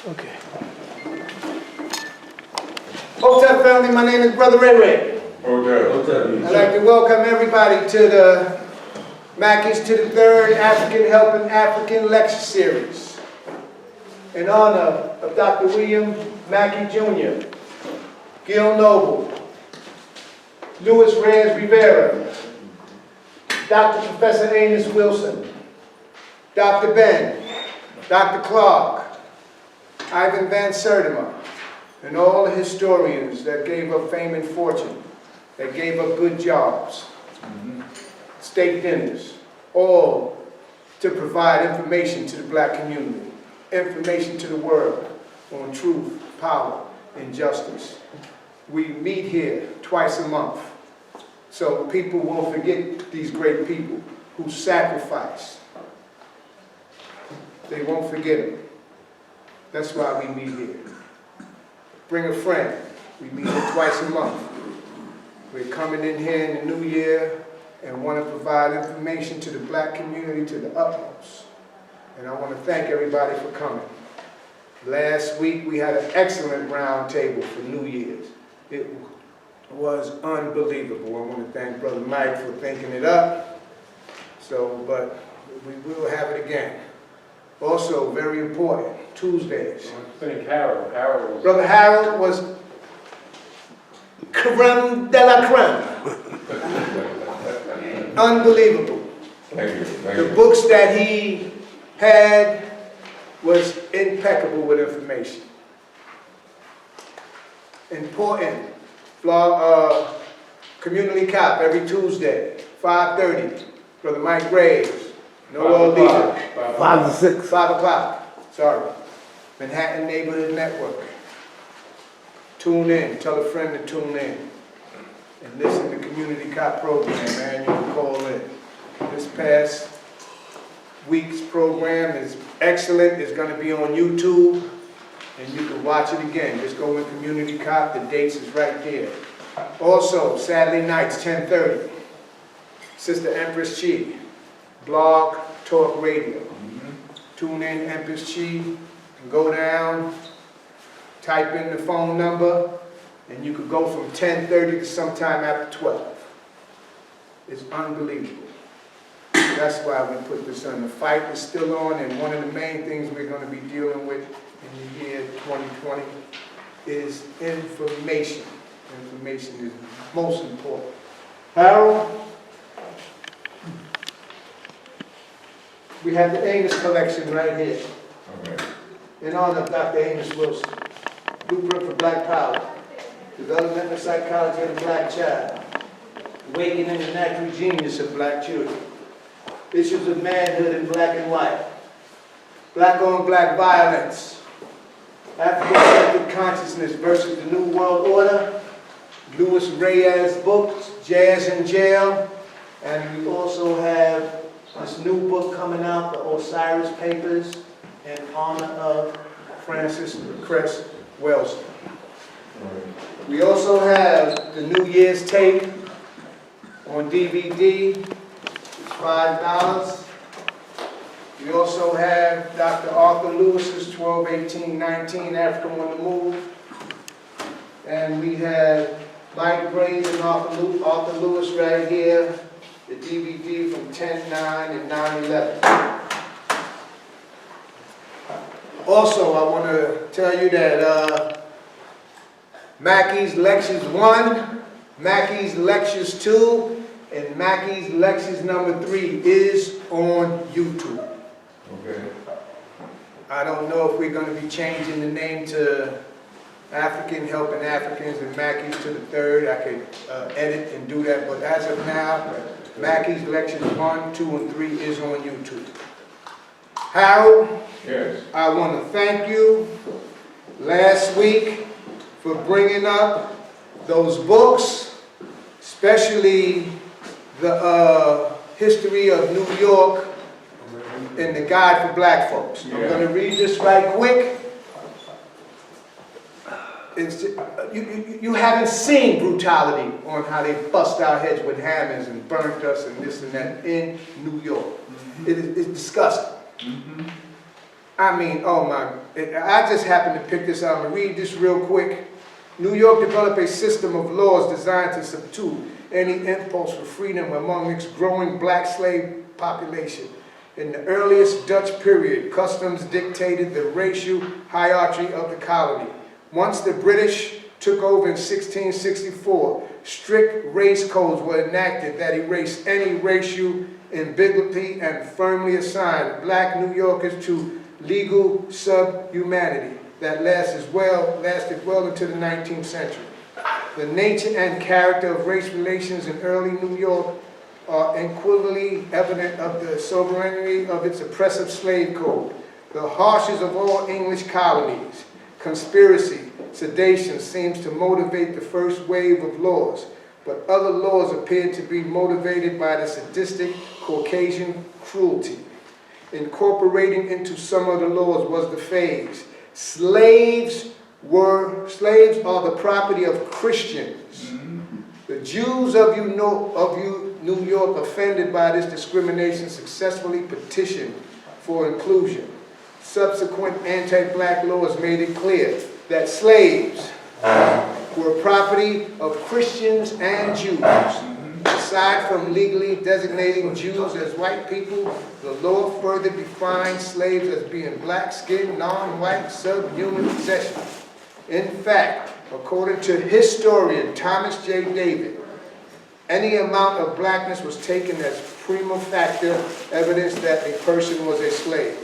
Okay. Hotel family, my name is Brother Ray Ray. I'd like to welcome everybody to the Mackey's to the third African Helping African Lecture Series in honor of Dr. William Mackey Jr., Gil Noble, Luis Reyes Rivera, Dr. Professor Amos Wilson, Dr. Ben, Dr. Clark, Ivan Van Sertima, and all the historians that gave up fame and fortune, that gave up good jobs, state dinners, all to provide information to the black community, information to the world on truth, power, and justice. We meet here twice a month, so people won't forget these great people who sacrificed. They won't forget them. That's why we meet here. Bring a friend. We meet here twice a month. We're coming in here in the new year and want to provide information to the black community to the utmost. And I want to thank everybody for coming. Last week we had an excellent round table for New Year's. It was unbelievable. I want to thank Brother Mike for thinking it up. But we will have it again. Also, very important, Tuesdays. I think Harold was... Brother Harold was creme de la creme. Unbelievable. Thank you. The books that he had was impeccable with information. Important. Community Cop every Tuesday, 5:30. Brother Mike Graves. No old leader. 5 to 6. 5 o'clock. Sorry. Manhattan Neighborhood Network. Tune in. Tell a friend to tune in. And listen to Community Cop program, man. You can call in. This past week's program is excellent. It's going to be on YouTube. And you can watch it again. Just go in Community Cop. The dates is right there. Also, Saturday nights, 10:30. Sister Empress Chi. Blog Talk Radio. Tune in, Empress Chi, and go down, type in the phone number, and you could go from 10:30 to sometime after 12. It's unbelievable. That's why we put this on. The fight is still on, and one of the main things we're going to be dealing with in the year 2020 is information. Information is most important. Harold? We have the Amos collection right here. Okay. In honor of Dr. Amos Wilson. Blueprint for Black Power. Developmental Psychology of the Black Child. Awakening the Natural Genius of Black Children. Issues of Manhood in Black and White. Black on Black Violence. African-centered Consciousness versus the New World Order. Luis Reyes books, Jazz in Jail. And we also have this new book coming out, the Osiris Papers, in honor of Francis Cress Welsing. We also have the New Year's tape on DVD, it's $5. We also have Dr. Arthur Lewis's 12-18-19 Africa on the Move. And we have Mike Graves and Arthur Lewis right here. The DVD from 10-9 and 9/11. Also, I want to tell you that Mackey's Lectures 1, Mackey's Lectures 2, and Mackey's Lectures number 3 is on YouTube. Okay. I don't know if we're going to be changing the name to African Helping Africans and Mackey's to the third. I could edit and do that, but as of now, Mackey's Lectures 1, 2, and 3 is on YouTube. Harold, Yes. I want to thank you last week for bringing up those books, especially the history of New York and the Guide for Black Folks. I'm going to read this right quick. You haven't seen brutality on how they bust our heads with hammers and burnt us and this and that in New York. It's disgusting. I mean, oh my, I just happened to pick this out. I'm going to read this real quick. New York developed a system of laws designed to subdue any impulse for freedom among its growing black slave population. In the earliest Dutch period, customs dictated the racial hierarchy of the colony. Once the British took over in 1664, strict race codes were enacted that erased any racial ambiguity and firmly assigned black New Yorkers to legal subhumanity that lasted well into the 19th century. The nature and character of race relations in early New York are equally evident of the sovereignty of its oppressive slave code. The harshest of all English colonies, conspiracy, sedation seems to motivate the first wave of laws, but other laws appear to be motivated by the sadistic Caucasian cruelty. Incorporating into some of the laws was the phrase, slaves are the property of Christians. The Jews of New York, offended by this discrimination, successfully petitioned for inclusion. Subsequent anti-black laws made it clear that slaves were property of Christians and Jews. Aside from legally designating Jews as white people, the law further defined slaves as being black-skinned, non-white, subhuman possessions. In fact, according to historian Thomas J. David, any amount of blackness was taken as prima facie evidence that a person was a slave.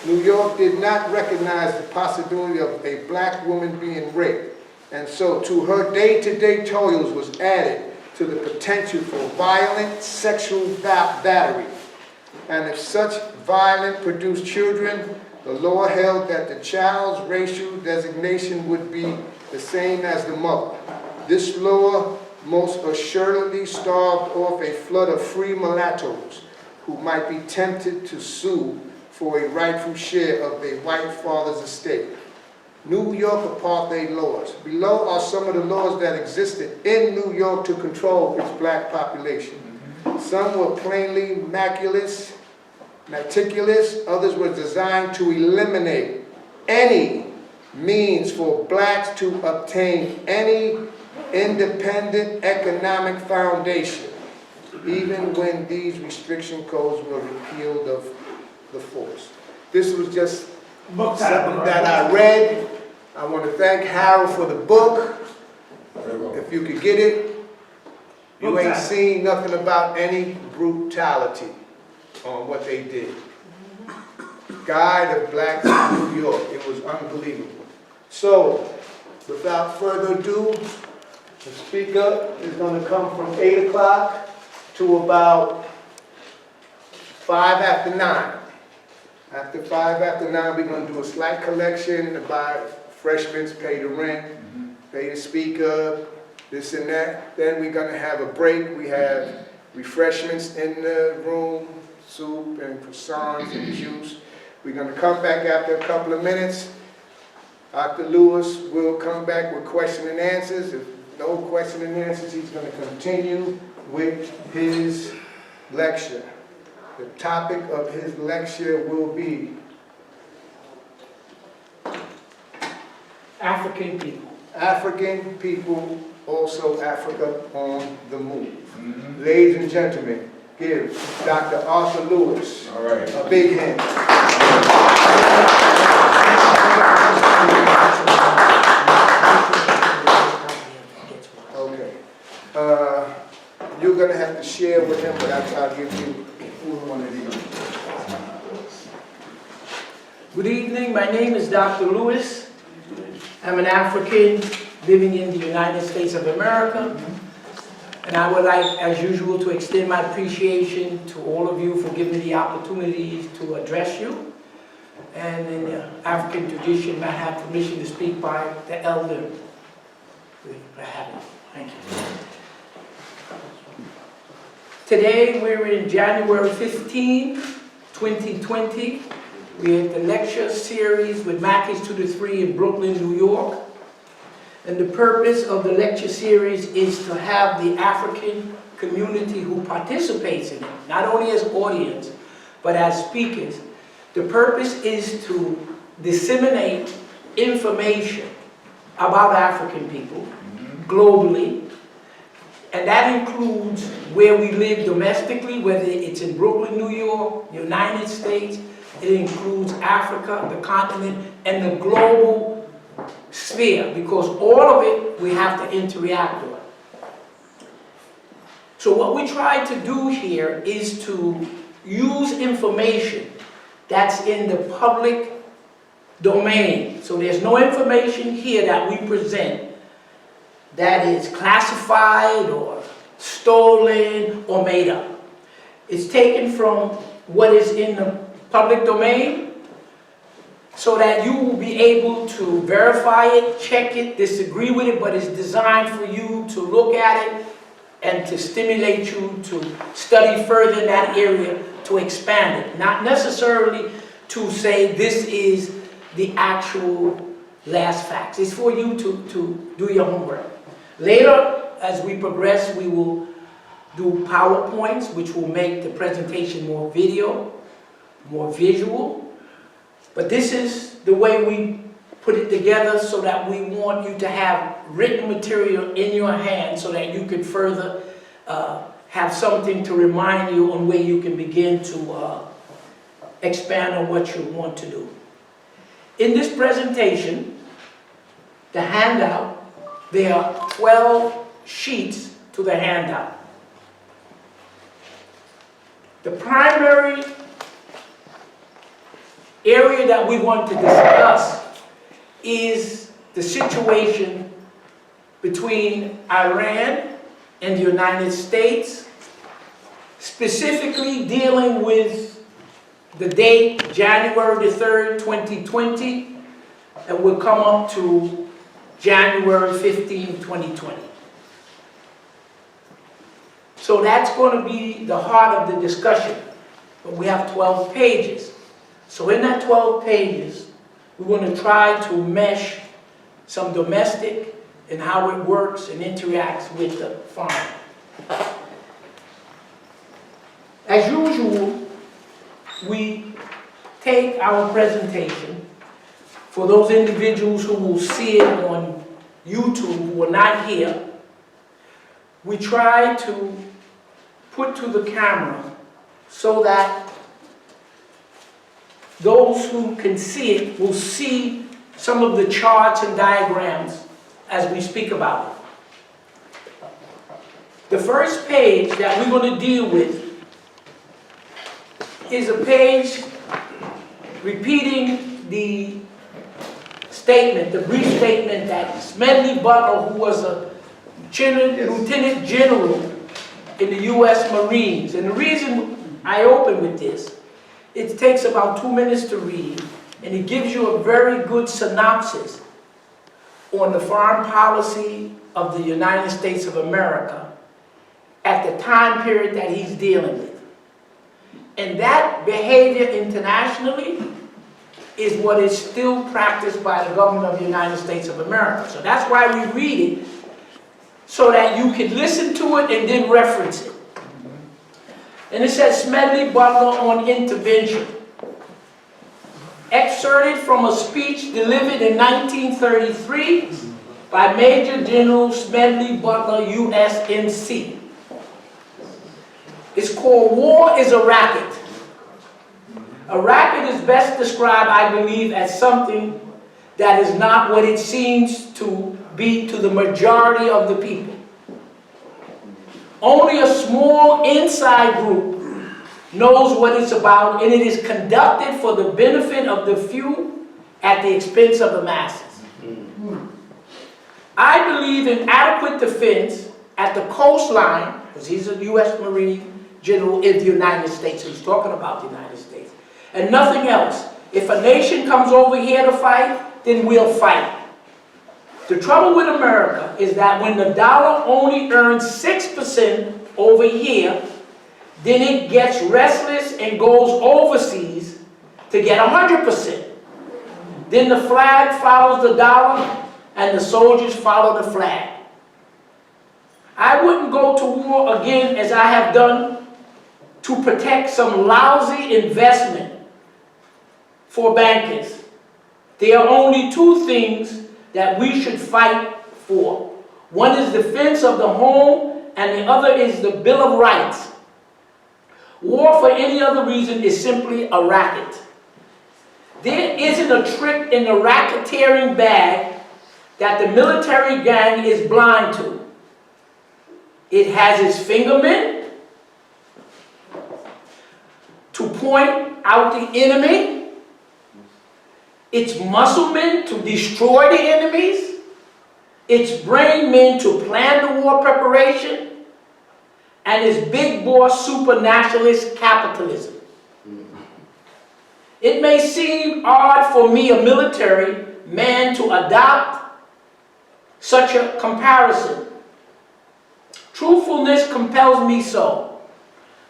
New York did not recognize the possibility of a black woman being raped, and so to her day-to-day toils was added to the potential for violent sexual battery. And if such violence produced children, the law held that the child's racial designation would be the same as the mother. This law most assuredly starved off a flood of free mulattoes who might be tempted to sue for a rightful share of their white father's estate. New York apartheid laws. Below are some of the laws that existed in New York to control its black population. Some were plainly meticulous, others were designed to eliminate any means for blacks to obtain any independent economic foundation, even when these restriction codes were repealed of the force. This was just something that I read. I want to thank Harold for the book. If you could get it, you ain't seen nothing about any brutality on what they did. Guide of Blacks in New York. It was unbelievable. So, without further ado, the speaker is going to come from 8 o'clock to about 5 after 9. After 5 after 9, we're going to do a slight collection to buy freshmen, pay the rent, pay the speaker, this and that. Then we're going to have a break. We have refreshments in the room, soup and croissants and juice. We're going to come back after a couple of minutes. Dr. Lewis will come back with question and answers. If no question and answers, he's going to continue with his lecture. The topic of his lecture will be African people. African people, also Africa on the move. Ladies and gentlemen, give Dr. Arthur Lewis a big hand. Okay. You're going to have to share with him, but I'll give you one of these. Good evening, my name is Dr. Lewis. I'm an African living in the United States of America. And I would like, as usual, to extend my appreciation to all of you for giving me the opportunity to address you. And in the African tradition, I have permission to speak by the elder. Thank you. Today, we're in January 15, 2020. We're at the lecture series with Mackey's 2 to 3 in Brooklyn, New York. And the purpose of the lecture series is to have the African community who participates in it, not only as audience, but as speakers, The purpose is to disseminate information about African people globally, and that includes where we live domestically, whether it's in Brooklyn, New York, United States. It includes Africa, the continent, and the global sphere, because all of it we have to interact with. So what we try to do here is to use information that's in the public domain. So there's no information here that we present that is classified or stolen or made up. It's taken from what is in the public domain so that you will be able to verify it, check it, disagree with it, but it's designed for you to look at it and to stimulate you to study further in that area, to expand it. Not necessarily to say this is the actual last facts. It's for you to do your homework. Later, as we progress, we will do PowerPoints, which will make the presentation more video, more visual. But this is the way we put it together, so that we want you to have written material in your hand so that you can further have something to remind you on where you can begin to expand on what you want to do. In this presentation, the handout, there are 12 sheets to the handout. The primary area that we want to discuss is the situation between Iran and the United States, specifically dealing with the date January the 3rd, 2020, and will come up to January 15, 2020. So that's going to be the heart of the discussion. But we have 12 pages. So in that 12 pages, we're going to try to mesh some domestic and how it works and interacts with the foreign. As usual, we take our presentation. For those individuals who will see it on YouTube who are not here, we try to put to the camera so that those who can see it will see some of the charts and diagrams as we speak about it. The first page that we're going to deal with is a page repeating the statement, the brief statement that Smedley Butler, who was a lieutenant general in the U.S. Marines, and the reason I open with this, it takes about 2 minutes to read, and it gives you a very good synopsis on the foreign policy of the United States of America at the time period that he's dealing with. And that behavior internationally is what is still practiced by the government of the United States of America. So that's why we read it, so that you can listen to it and then reference it. And it says Smedley Butler on intervention. Excerpted from a speech delivered in 1933 by Major General Smedley Butler, USMC. It's called War is a Racket. A racket is best described, I believe, as something that is not what it seems to be to the majority of the people. Only a small inside group knows what it's about, and it is conducted for the benefit of the few at the expense of the masses. I believe in adequate defense at the coastline, because he's a U.S. Marine general in the United States, so he's talking about the United States, and nothing else. If a nation comes over here to fight, then we'll fight. The trouble with America is that when the dollar only earns 6% over here, then it gets restless and goes overseas to get 100%. Then the flag follows the dollar and the soldiers follow the flag. I wouldn't go to war again, as I have done, to protect some lousy investment for bankers. There are only two things that we should fight for. One is defense of the home, and the other is the Bill of Rights. War for any other reason is simply a racket. There isn't a trick in the racketeering bag that the military gang is blind to. It has its fingermen to point out the enemy, its muscle men to destroy the enemies, its brain men to plan the war preparation, and its big boss super nationalist capitalism. It may seem odd for me, a military man, to adopt such a comparison. Truthfulness compels me so.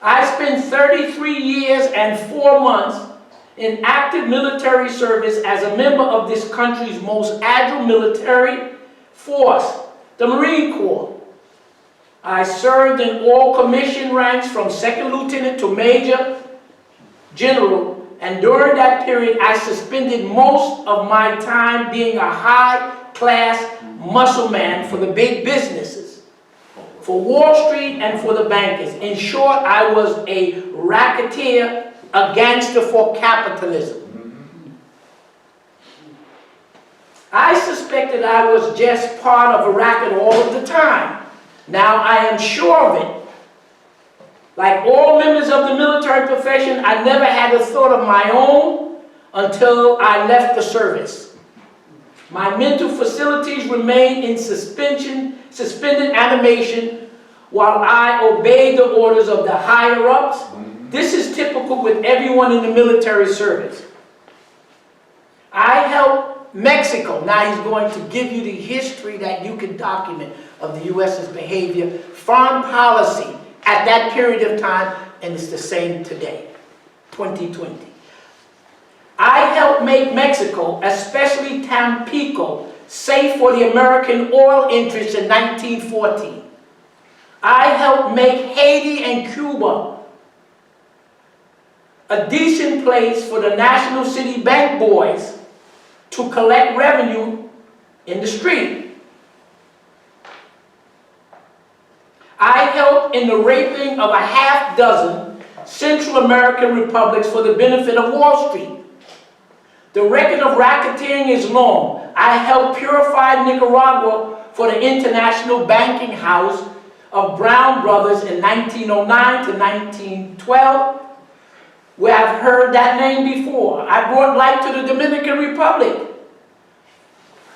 I spent 33 years and 4 months in active military service as a member of this country's most agile military force, the Marine Corps. I served in all commission ranks from second lieutenant to major general, and during that period I suspended most of my time being a high-class muscle man for the big businesses, for Wall Street and for the bankers. In short, I was a racketeer, a gangster for capitalism. I suspected I was just part of a racket all of the time. Now I am sure of it. Like all members of the military profession, I never had a thought of my own until I left the service. My mental facilities remained in suspended animation while I obeyed the orders of the higher-ups. This is typical with everyone in the military service. I helped Mexico. Now he's going to give you the history that you can document of the U.S.'s behavior, foreign policy at that period of time, and it's the same today, 2020. I helped make Mexico, especially Tampico, safe for the American oil interests in 1914. I helped make Haiti and Cuba a decent place for the National City Bank boys to collect revenue in the street. I helped in the raping of a half-dozen Central American republics for the benefit of Wall Street. The record of racketeering is long. I helped purify Nicaragua for the international banking house of Brown Brothers in 1909 to 1912, where I've heard that name before. I brought light to the Dominican Republic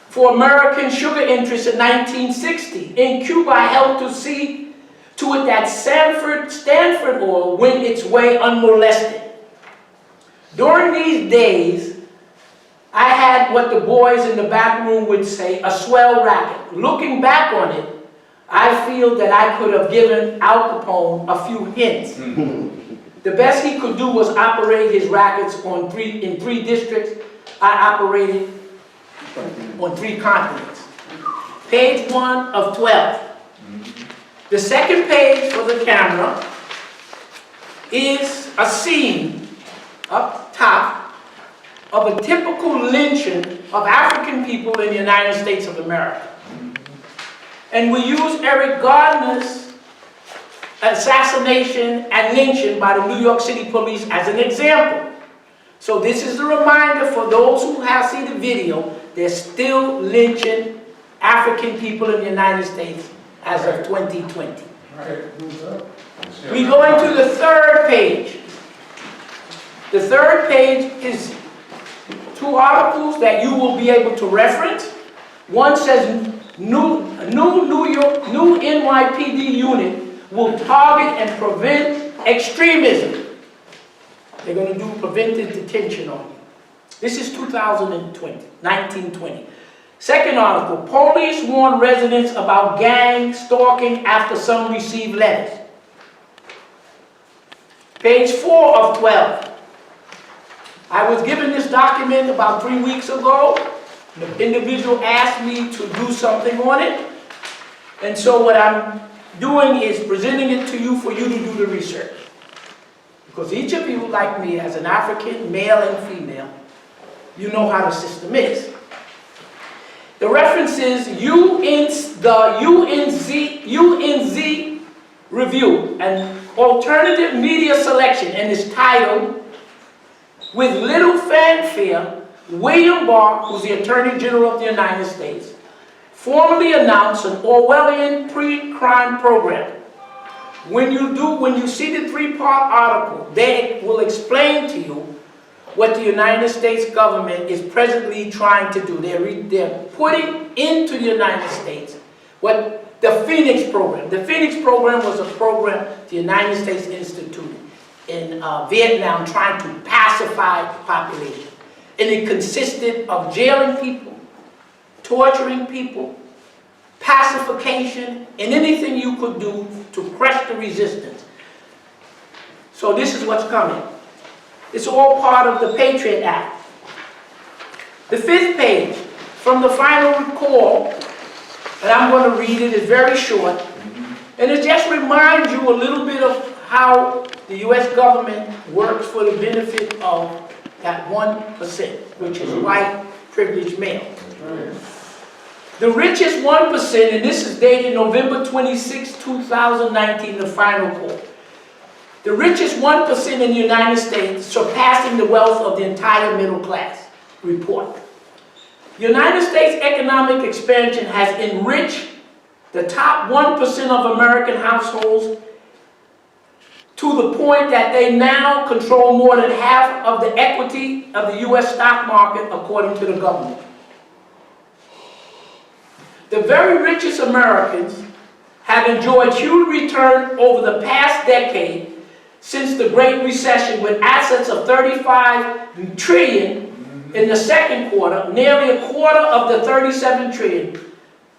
for American sugar interests in 1960. In Cuba, I helped to see to it that Stanford oil went its way unmolested. During these days, I had what the boys in the back room would say, a swell racket. Looking back on it, I feel that I could have given Al Capone a few hints. The best he could do was operate his rackets in 3 districts. I operated on 3 continents. Page 1 of 12. The second page for the camera is a scene up top of a typical lynching of African people in the United States of America. And we use Eric Garner's assassination and lynching by the New York City police as an example. So this is a reminder for those who have seen the video, they're still lynching African people in the United States as of 2020. We go into the third page. The third page is 2 articles that you will be able to reference. One says new NYPD unit will target and prevent extremism. They're going to do preventive detention on you. This is 1920. Second article, police warn residents about gang stalking after some receive letters. Page 4 of 12. I was given this document about 3 weeks ago. The individual asked me to do something on it. And so what I'm doing is presenting it to you for you to do the research. Because each of you, like me, as an African, male and female, you know how the system is. The reference is the UNZ Review, an alternative media selection, and is titled, "With Little Fanfare, William Barr, who's the Attorney General of the United States, formally announced an Orwellian pre-crime program." When you see the three-part article, they will explain to you what the United States government is presently trying to do. They're putting into the United States what the Phoenix program. The Phoenix program was a program the United States instituted in Vietnam, trying to pacify the population. And it consisted of jailing people, torturing people, pacification, and anything you could do to crush the resistance. So this is what's coming. It's all part of the Patriot Act. The 5th page, from the final call, and I'm going to read it, it's very short, and it just reminds you a little bit of how the U.S. government works for the benefit of that 1%, which is white, privileged male. The richest 1%, and this is dated November 26, 2019, the final call. The richest 1% in the United States, surpassing the wealth of the entire middle class. Report. The United States economic expansion has enriched the top 1% of American households to the point that they now control more than half of the equity of the U.S. stock market, according to the government. The very richest Americans have enjoyed huge return over the past decade since the Great Recession, with assets of $35 trillion in the second quarter, nearly a quarter of the $37 trillion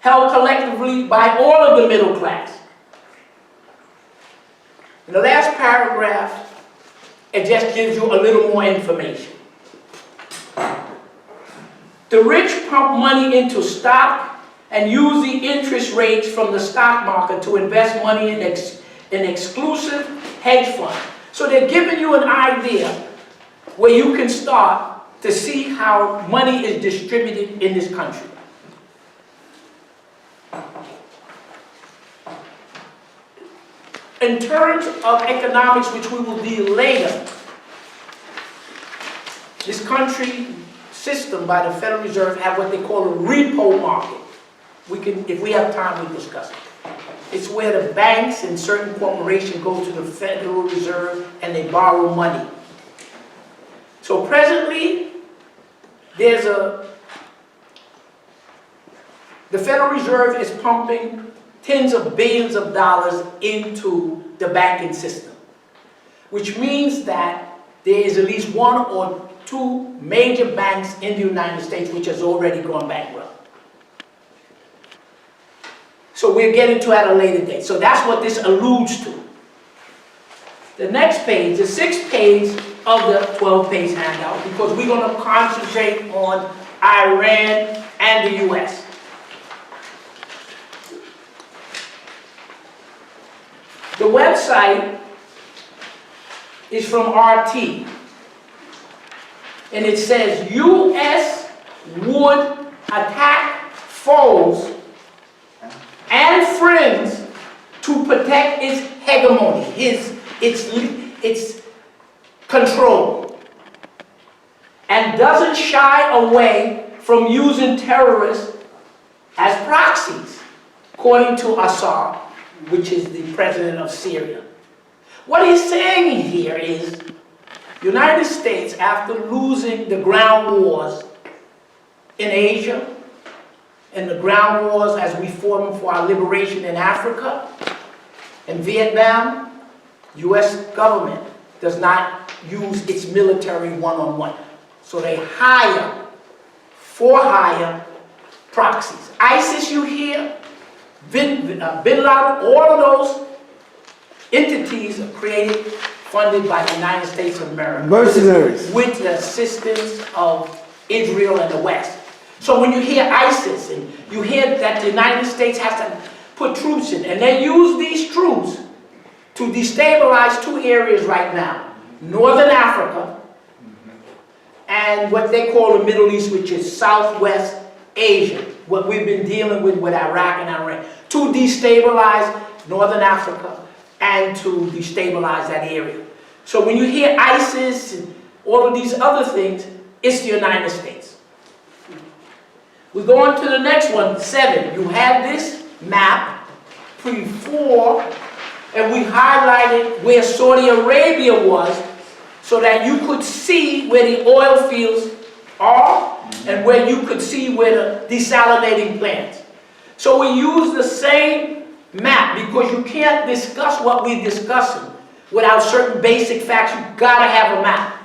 held collectively by all of the middle class. In the last paragraph, it just gives you a little more information. The rich pump money into stock and use the interest rates from the stock market to invest money in exclusive hedge funds. So they're giving you an idea where you can start to see how money is distributed in this country. In terms of economics, which we will deal later, this country system by the Federal Reserve have what they call a repo market. We can, if we have time, we'll discuss it. It's where the banks and certain corporations go to the Federal Reserve and they borrow money. So presently, the Federal Reserve is pumping tens of billions of dollars into the banking system, which means that there is at least 1 or 2 major banks in the United States which has already gone bankrupt. So we'll get into at a later date. So that's what this alludes to. The next page, the 6th page of the 12-page handout, because we're going to concentrate on Iran and the U.S. The website is from RT, and it says, U.S. would attack foes and friends to protect its hegemony, its control, and doesn't shy away from using terrorists as proxies, according to Assad, which is the president of Syria. What he's saying here is, the United States, after losing the ground wars in Asia, and the ground wars as we fought them for our liberation in Africa and Vietnam, U.S. government does not use its military one-on-one. So they hire, for hire, proxies. ISIS, you hear, Bin Laden, all of those entities are created, funded by the United States of America. Mercenaries. With the assistance of Israel and the West. So when you hear ISIS and you hear that the United States has to put troops in, and they use these troops to destabilize 2 areas right now, Northern Africa and what they call the Middle East, which is Southwest Asia, what we've been dealing with Iraq and Iran, to destabilize Northern Africa and to destabilize that area. So when you hear ISIS and all of these other things, it's the United States. We go on to the next one, 7. You have this map before, and we highlighted where Saudi Arabia was so that you could see where the oil fields are and where you could see where the desalinating plants. So we use the same map because you can't discuss what we're discussing without certain basic facts. You've got to have a map.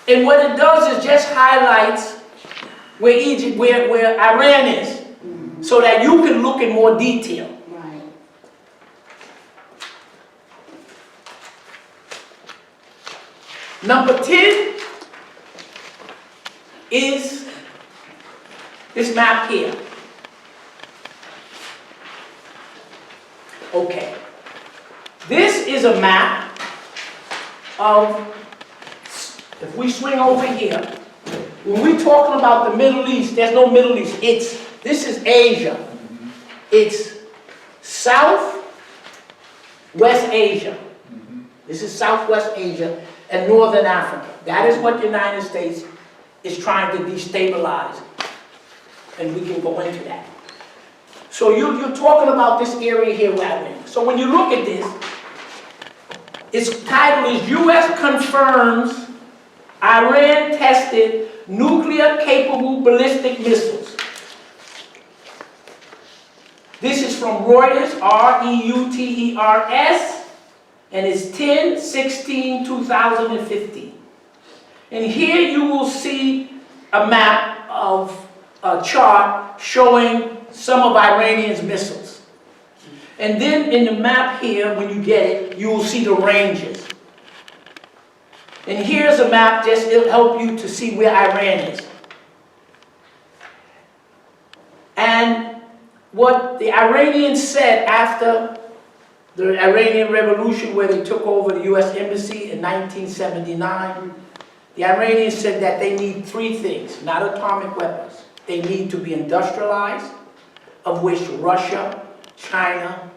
And what it does is just highlights where Egypt, where Iran is, so that you can look in more detail. Right. Number 10 is this map here. Okay. This is a map of, if we swing over here, when we're talking about the Middle East, there's no Middle East. This is Asia. It's Southwest Asia. This is Southwest Asia and Northern Africa. That is what the United States is trying to destabilize. And we can go into that. So you're talking about this area here where I'm in. So when you look at this, its title is U.S. confirms Iran tested nuclear-capable ballistic missiles. This is from Reuters, R-E-U-T-E-R-S, and it's 10/16/2015. And here you will see a map of a chart showing some of Iranian's missiles. And then in the map here, when you get it, you will see the ranges. And here's a map, just it'll help you to see where Iran is. And what the Iranians said after the Iranian Revolution, where they took over the U.S. Embassy in 1979, the Iranians said that they need 3 things, not atomic weapons. They need to be industrialized, of which Russia, China,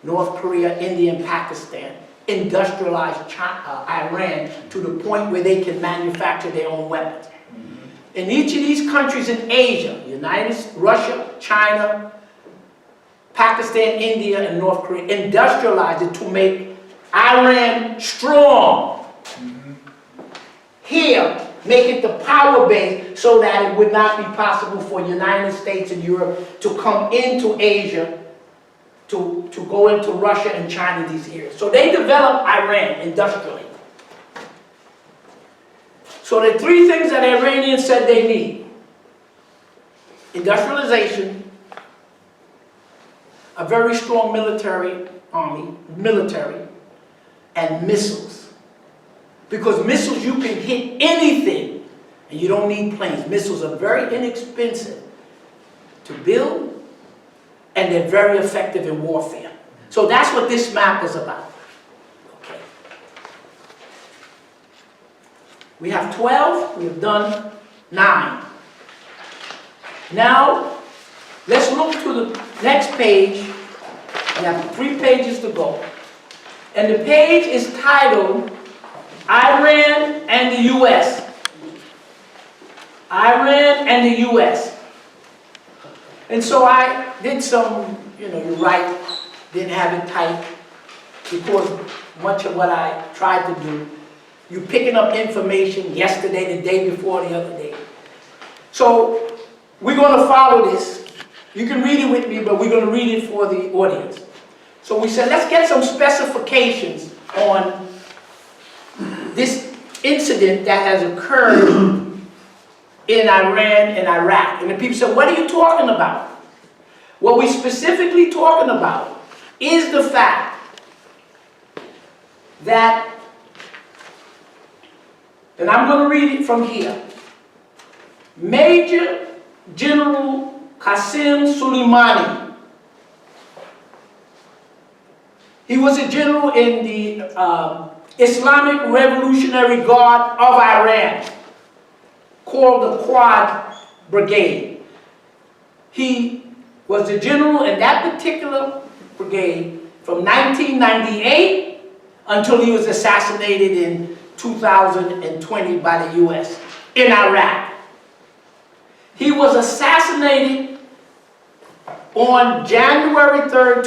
North Korea, India, and Pakistan industrialized Iran to the point where they can manufacture their own weapons. In each of these countries in Asia, Russia, China, Pakistan, India, and North Korea industrialized it to make Iran strong. Here, make it the power base so that it would not be possible for the United States and Europe to come into Asia, to go into Russia and China, these areas. So they developed Iran industrially. So the 3 things that Iranians said they need: industrialization, a very strong military, and missiles. Because missiles, you can hit anything, and you don't need planes. Missiles are very inexpensive to build, and they're very effective in warfare. So that's what this map is about. Okay. We have 12, we've done 9. Now, let's look to the next page. We have 3 pages to go. And the page is titled Iran and the U.S. Iran and the U.S. And so I did some, you write, didn't have it typed, because much of what I tried to do, you're picking up information yesterday, the day before, the other day. So we're going to follow this. You can read it with me, but we're going to read it for the audience. So we said, let's get some specifications on this incident that has occurred in Iran and Iraq. And the people said, what are you talking about? What we're specifically talking about is the fact that, and I'm going to read it from here, Major General Qasem Soleimani, he was a general in the Islamic Revolutionary Guard of Iran. called the Quad Brigade. He was the general in that particular brigade from 1998 until he was assassinated in 2020 by the U.S. in Iraq. He was assassinated on January 3rd,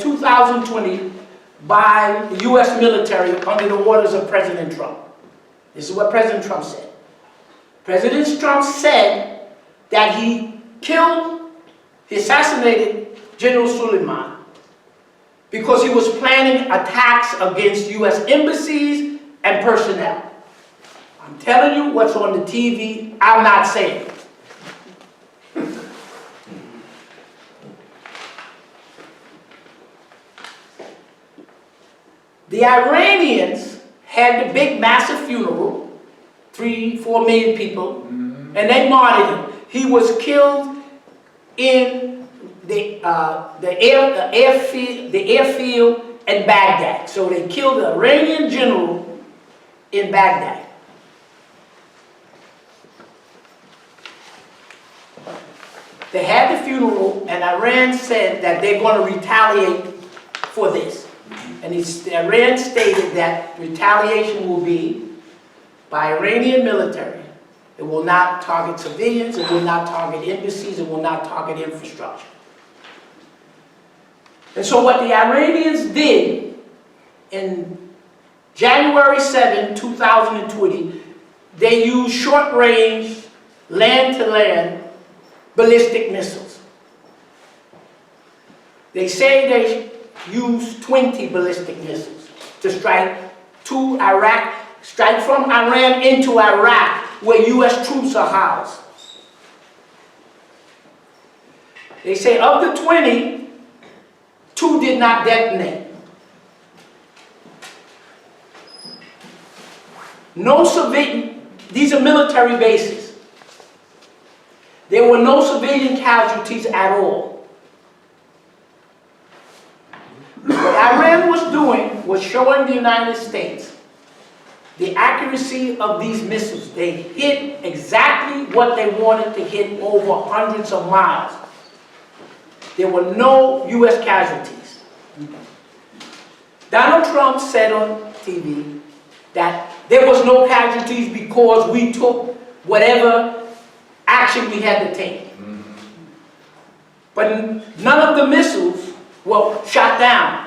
2020 by the U.S. military under the orders of President Trump. This is what President Trump said. President Trump said that he assassinated General Suleiman because he was planning attacks against U.S. embassies and personnel. I'm telling you what's on the TV, I'm not saying it. The Iranians had the big massive funeral, 3-4 million people, and they martyred him. He was killed in the airfield at Baghdad. So they killed the Iranian general in Baghdad. They had the funeral, and Iran said that they're going to retaliate for this. And Iran stated that retaliation will be by Iranian military. It will not target civilians, it will not target embassies, it will not target infrastructure. And so what the Iranians did in January 7, 2020, they used short-range, land-to-land ballistic missiles. They say they used 20 ballistic missiles to strike from Iran into Iraq, where U.S. troops are housed. They say of the 20, 2 did not detonate. No civilian, these are military bases. There were no civilian casualties at all. What Iran was doing was showing the United States the accuracy of these missiles. They hit exactly what they wanted to hit over hundreds of miles. There were no U.S. casualties. Donald Trump said on TV that there was no casualties because we took whatever action we had to take. But none of the missiles were shot down.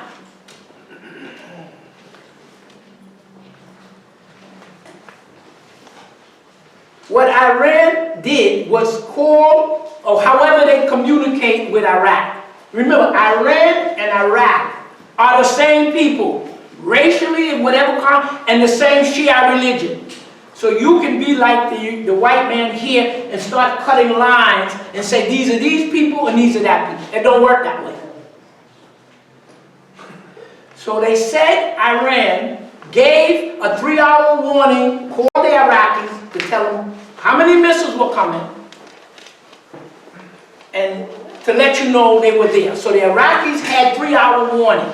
What Iran did was call, or however they communicate with Iraq. Remember, Iran and Iraq are the same people, racially and whatever kind, and the same Shia religion. So you can be like the white man here and start cutting lines and say these are these people and these are that people. It don't work that way. So they said Iran gave a 3-hour warning, called the Iraqis to tell them how many missiles were coming and to let you know they were there. So the Iraqis had 3-hour warning.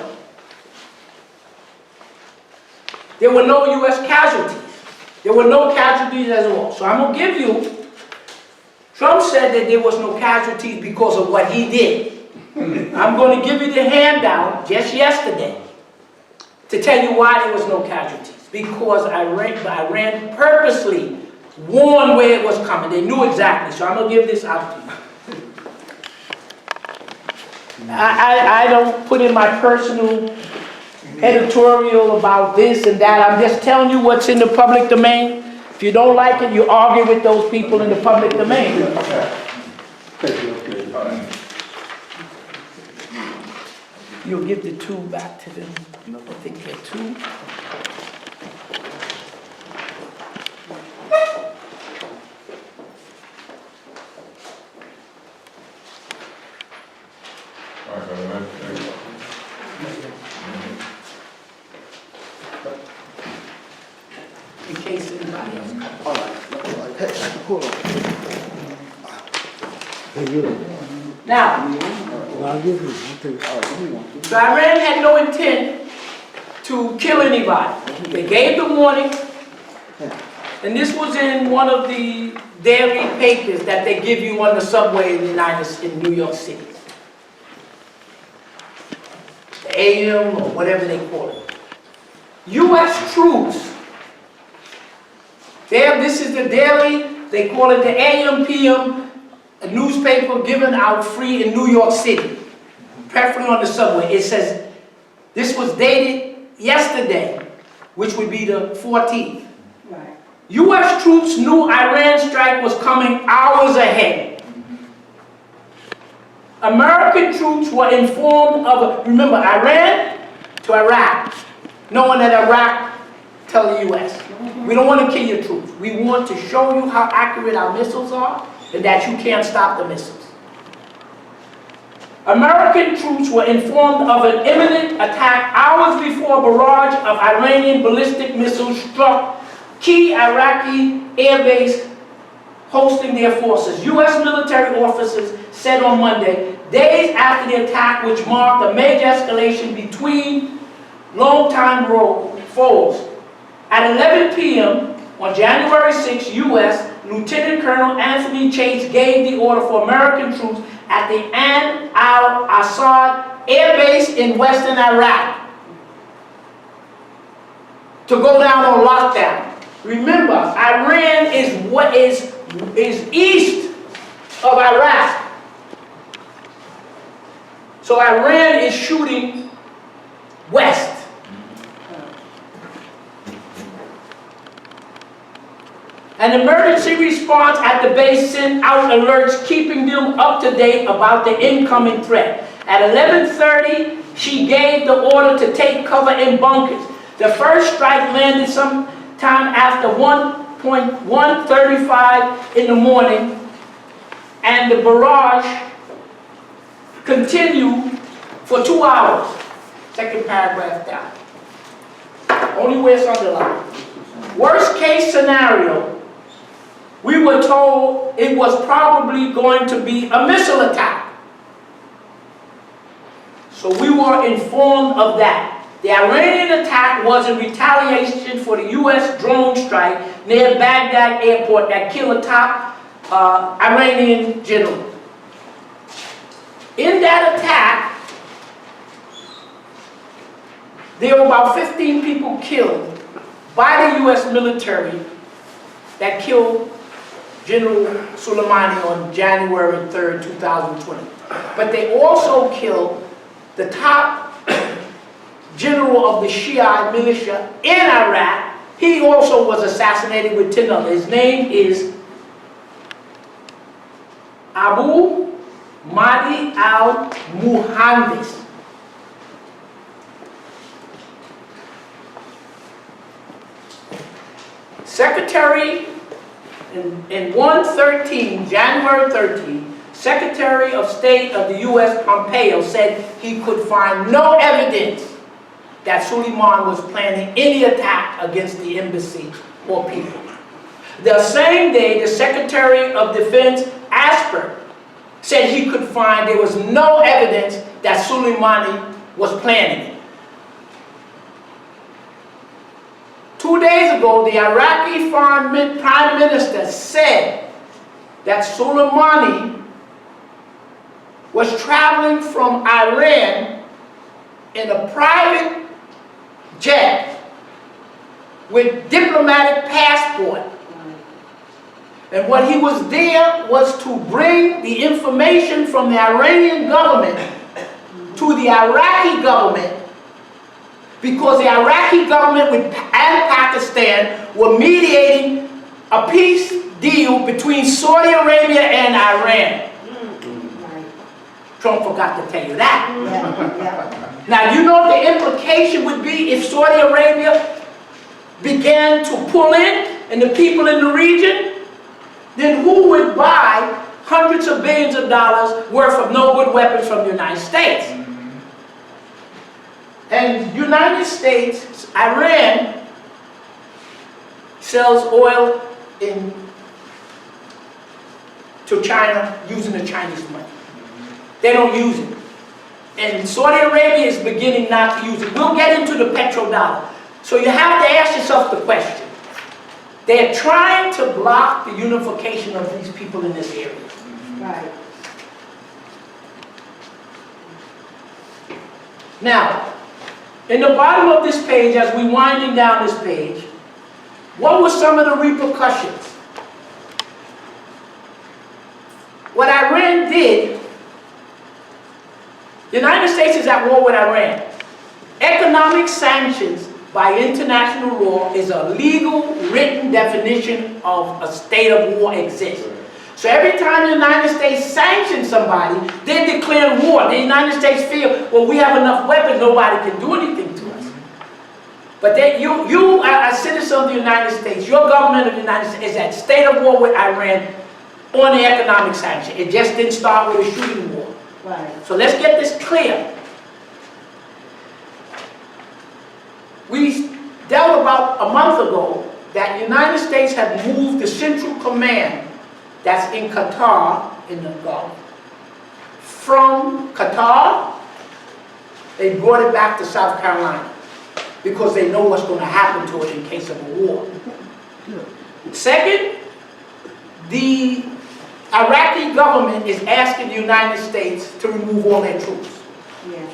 There were no U.S. casualties. There were no casualties at all. So I'm going to give you, Trump said that there was no casualties because of what he did. I'm going to give you the handout just yesterday to tell you why there was no casualties. Because Iran purposely warned where it was coming. They knew exactly. So I'm going to give this out to you. I don't put in my personal editorial about this and that. I'm just telling you what's in the public domain. If you don't like it, you argue with those people in the public domain. You'll give the 2 back to them. I think they're 2. In case anybody else comes. All right. Hold on. Now, I'll give you. so Iran had no intent to kill anybody. They gave the warning. And this was in one of the daily papers that they give you on the subway in in New York City. The AM or whatever they call it. U.S. troops. This is the daily, they call it the AM, PM, a newspaper given out free in New York City, preferably on the subway. It says, this was dated yesterday, which would be the 14th. Right. U.S. troops knew Iran strike was coming hours ahead. American troops were informed of, remember, Iran to Iraq, knowing that Iraq tell the U.S. We don't want to kill your troops. We want to show you how accurate our missiles are and that you can't stop the missiles. American troops were informed of an imminent attack hours before a barrage of Iranian ballistic missiles struck key Iraqi air base hosting their forces. U.S. military officers said on Monday, days after the attack, which marked a major escalation between longtime foes. At 11 p.m. on January 6, U.S. Lieutenant Colonel Anthony Chase gave the order for American troops at the Ain al-Assad air base in western Iraq to go down on lockdown. Remember, Iran is east of Iraq. So Iran is shooting west. An emergency response at the base sent out alerts keeping them up to date about the incoming threat. At 11:30, she gave the order to take cover in bunkers. The first strike landed sometime after 1:35 in the morning, and the barrage continued for 2 hours. Second paragraph down. Only where it's underlined. Worst case scenario, we were told it was probably going to be a missile attack. So we were informed of that. The Iranian attack was in retaliation for the U.S. drone strike near Baghdad airport that killed a top Iranian general. In that attack, there were about 15 people killed by the U.S. military that killed General Soleimani on January 3rd, 2020. But they also killed the top general of the Shia militia in Iraq. He also was assassinated with 10 others. His name is Abu Mahdi al-Muhandis. Secretary, in 1/13, January 13, Secretary of State of the U.S. Pompeo said he could find no evidence that Soleimani was planning any attack against the embassy or people. The same day, the Secretary of Defense, Asper, said he could find there was no evidence that Soleimani was planning it. 2 days ago, the Iraqi Prime Minister said that Soleimani was traveling from Iran in a private jet with diplomatic passport. And what he was there was to bring the information from the Iranian government to the Iraqi government, because the Iraqi government and Pakistan were mediating a peace deal between Saudi Arabia and Iran. Trump forgot to tell you that. Now, you know what the implication would be if Saudi Arabia began to pull in and the people in the region? Then who would buy hundreds of billions of dollars worth of no good weapons from the United States? And United States, Iran sells oil to China using the Chinese money. They don't use it. And Saudi Arabia is beginning not to use it. We'll get into the petrodollar. So you have to ask yourself the question, They're trying to block the unification of these people in this area. Right. Now, in the bottom of this page, as we're winding down this page, what were some of the repercussions? What Iran did, the United States is at war with Iran. Economic sanctions by international law is a legal written definition of a state of war exists. So every time the United States sanctions somebody, they declare war. The United States feel, well, we have enough weapons, nobody can do anything to us. But then you are a citizen of the United States, your government of the United States is at state of war with Iran on the economic sanction. It just didn't start with a shooting war. Right. So let's get this clear. We dealt about a month ago that the United States had moved the Central Command that's in Qatar, in the Gulf. From Qatar, they brought it back to South Carolina because they know what's going to happen to it in case of a war. Second, the Iraqi government is asking the United States to remove all their troops. Yeah.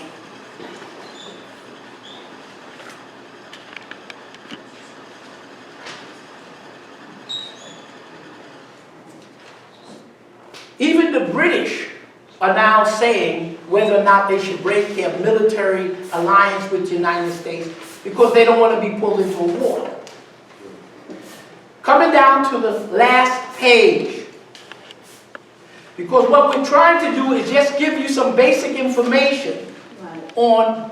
Even the British are now saying whether or not they should break their military alliance with the United States because they don't want to be pulled into a war. Coming down to the last page, because what we're trying to do is just give you some basic information Right. on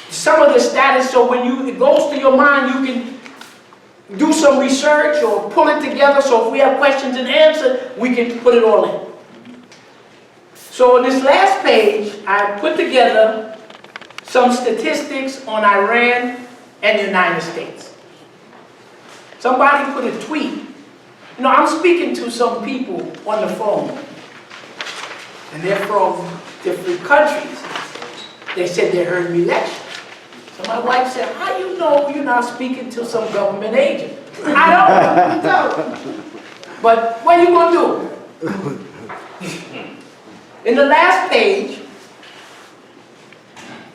some of the status, so when it goes to your mind, you can do some research or pull it together, so if we have questions and answers, we can put it all in. So on this last page, I put together some statistics on Iran and the United States. Somebody put a tweet. You know, I'm speaking to some people on the phone, and they're from different countries. They said they heard me lecture. So my wife said, how you know you're not speaking to some government agent? I don't know. But what are you going to do? In the last page,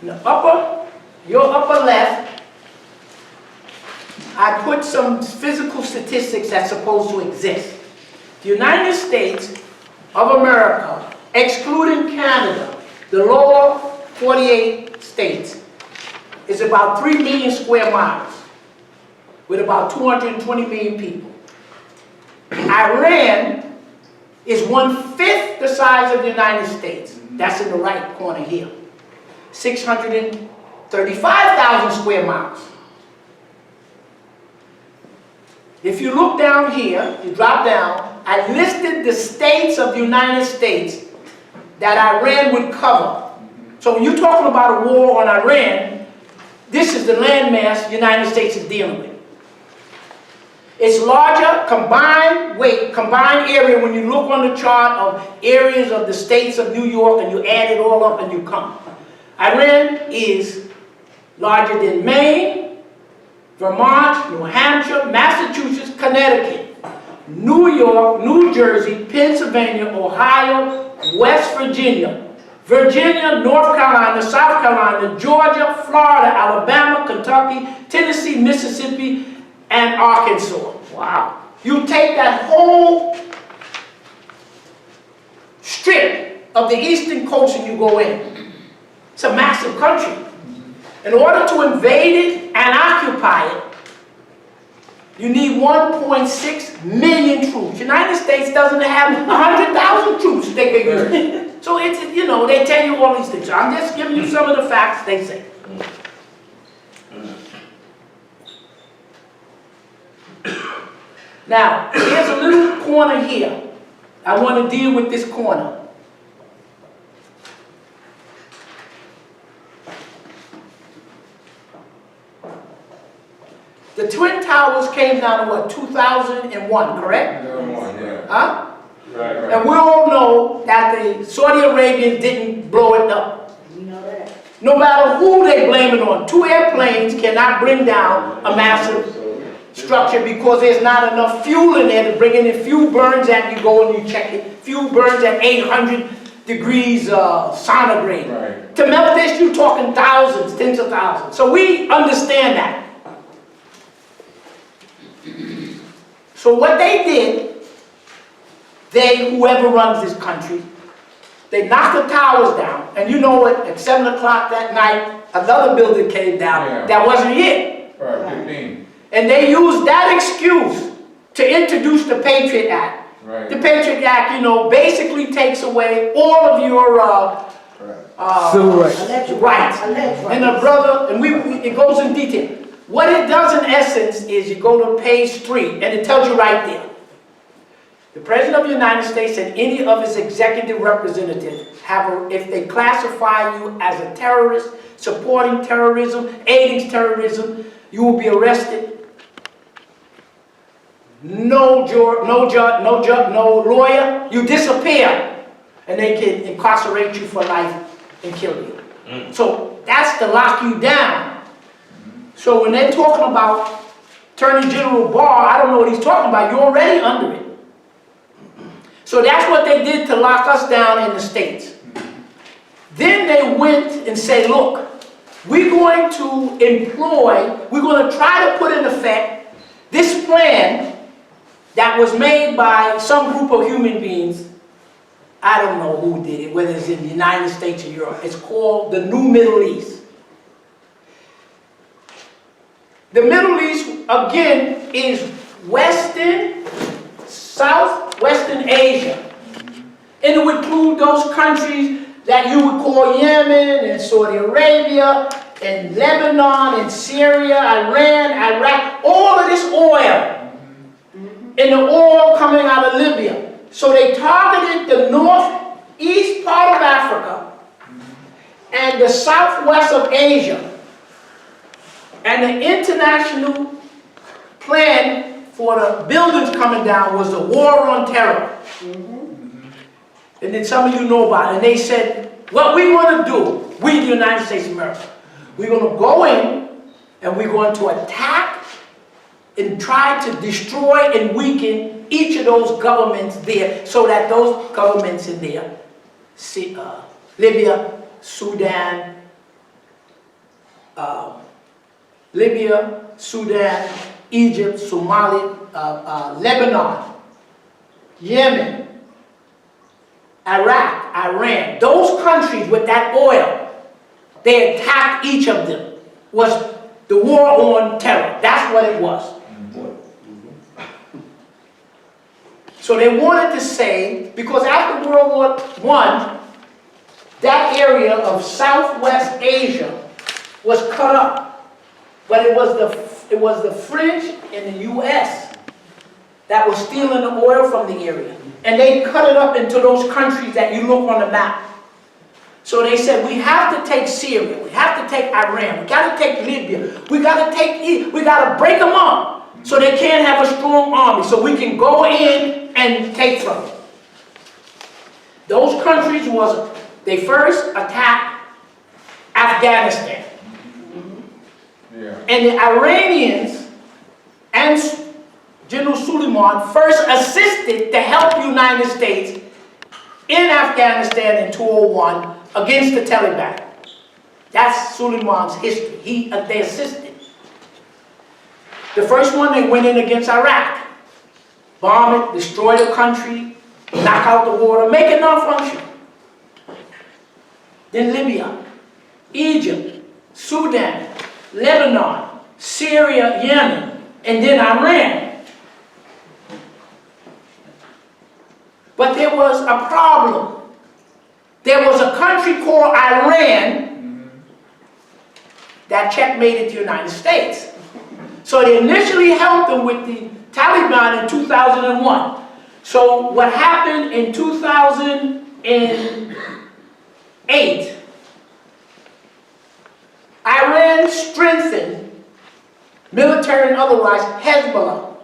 in the your upper left, I put some physical statistics that's supposed to exist. The United States of America, excluding Canada, the lower 48 states, is about 3 million square miles with about 220 million people. Iran is 1/5 the size of the United States. That's in the right corner here. 635,000 square miles. If you look down here, you drop down, I listed the states of the United States that Iran would cover. So when you're talking about a war on Iran, this is the landmass the United States is dealing with. It's larger, combined area, when you look on the chart of areas of the states of New York and you add it all up and you come. Iran is larger than Maine, Vermont, New Hampshire, Massachusetts, Connecticut, New York, New Jersey, Pennsylvania, Ohio, West Virginia, North Carolina, South Carolina, Georgia, Florida, Alabama, Kentucky, Tennessee, Mississippi, and Arkansas. Wow. You take that whole strip of the eastern coast and you go in. It's a massive country. In order to invade it and occupy it, you need 1.6 million troops. The United States doesn't have 100,000 troops they could use. So it's, you know, they tell you all these things. So I'm just giving you some of the facts they say. Now, here's a little corner here. I want to deal with this corner. The Twin Towers came down in what, 2001, correct? Yeah. Huh? Right. And we all know that the Saudi Arabians didn't blow it up. We know that. No matter who they blame it on, 2 airplanes cannot bring down a massive structure because there's not enough fuel in there to bring in. If fuel burns at, you go and you check it. Fuel burns at 800 degrees centigrade. Right. To melt this, you're talking thousands, tens of thousands. So we understand that. So what they did, whoever runs this country, they knocked the towers down. And you know what, at 7 o'clock that night, another building came down. Yeah. That wasn't it. Right, 15. And they used that excuse to introduce the Patriot Act. Right. The Patriot Act, you know, basically takes away all of your Civil rights. rights. And a brother, and it goes in detail. What it does in essence is you go to page 3 and it tells you right there. The President of the United States and any of his executive representatives if they classify you as a terrorist, supporting terrorism, aiding terrorism, you will be arrested. No judge, no lawyer, you disappear. And they can incarcerate you for life and kill you. So that's to lock you down. So when they're talking about Attorney General Barr, I don't know what he's talking about. You're already under it. So that's what they did to lock us down in the States. Then they went and said, look, we're going to try to put in effect this plan that was made by some group of human beings. I don't know who did it, whether it's in the United States or Europe. It's called the New Middle East. The Middle East, again, is southwestern Asia. And it would include those countries that you would call Yemen and Saudi Arabia and Lebanon and Syria, Iran, Iraq, all of this oil. And the oil coming out of Libya. So they targeted the northeast part of Africa and the southwest of Asia. And the international plan for the buildings coming down was the war on terror. And then some of you know about it. And they said, what we want to do, we the United States of America, we're going to go in and we're going to attack and try to destroy and weaken each of those governments there so that those governments in there, Libya, Sudan, Egypt, Somalia, Lebanon, Yemen, Iraq, Iran, those countries with that oil, they attacked each of them. Was the war on terror. That's what it was. So they wanted to say, because after World War I, that area of Southwest Asia was cut up. But it was the French and the U.S. that was stealing the oil from the area. And they cut it up into those countries that you look on the map. So they said, we have to take Syria, we have to take Iran, we got to take Libya, we got to break them up so they can't have a strong army, so we can go in and take from them. Those countries they first attacked Afghanistan. Yeah. And the Iranians and General Suleiman first assisted to help the United States in Afghanistan in 2001 against the Taliban. That's Suleiman's history. They assisted. The first one, they went in against Iraq. Bomb it, destroy the country, knock out the water, make it non-functional. Then Libya, Egypt, Sudan, Lebanon, Syria, Yemen, and then Iran. But there was a problem. There was a country called Iran that checkmated the United States. So they initially helped them with the Taliban in 2001. So what happened in 2008, Iran strengthened, military and otherwise, Hezbollah.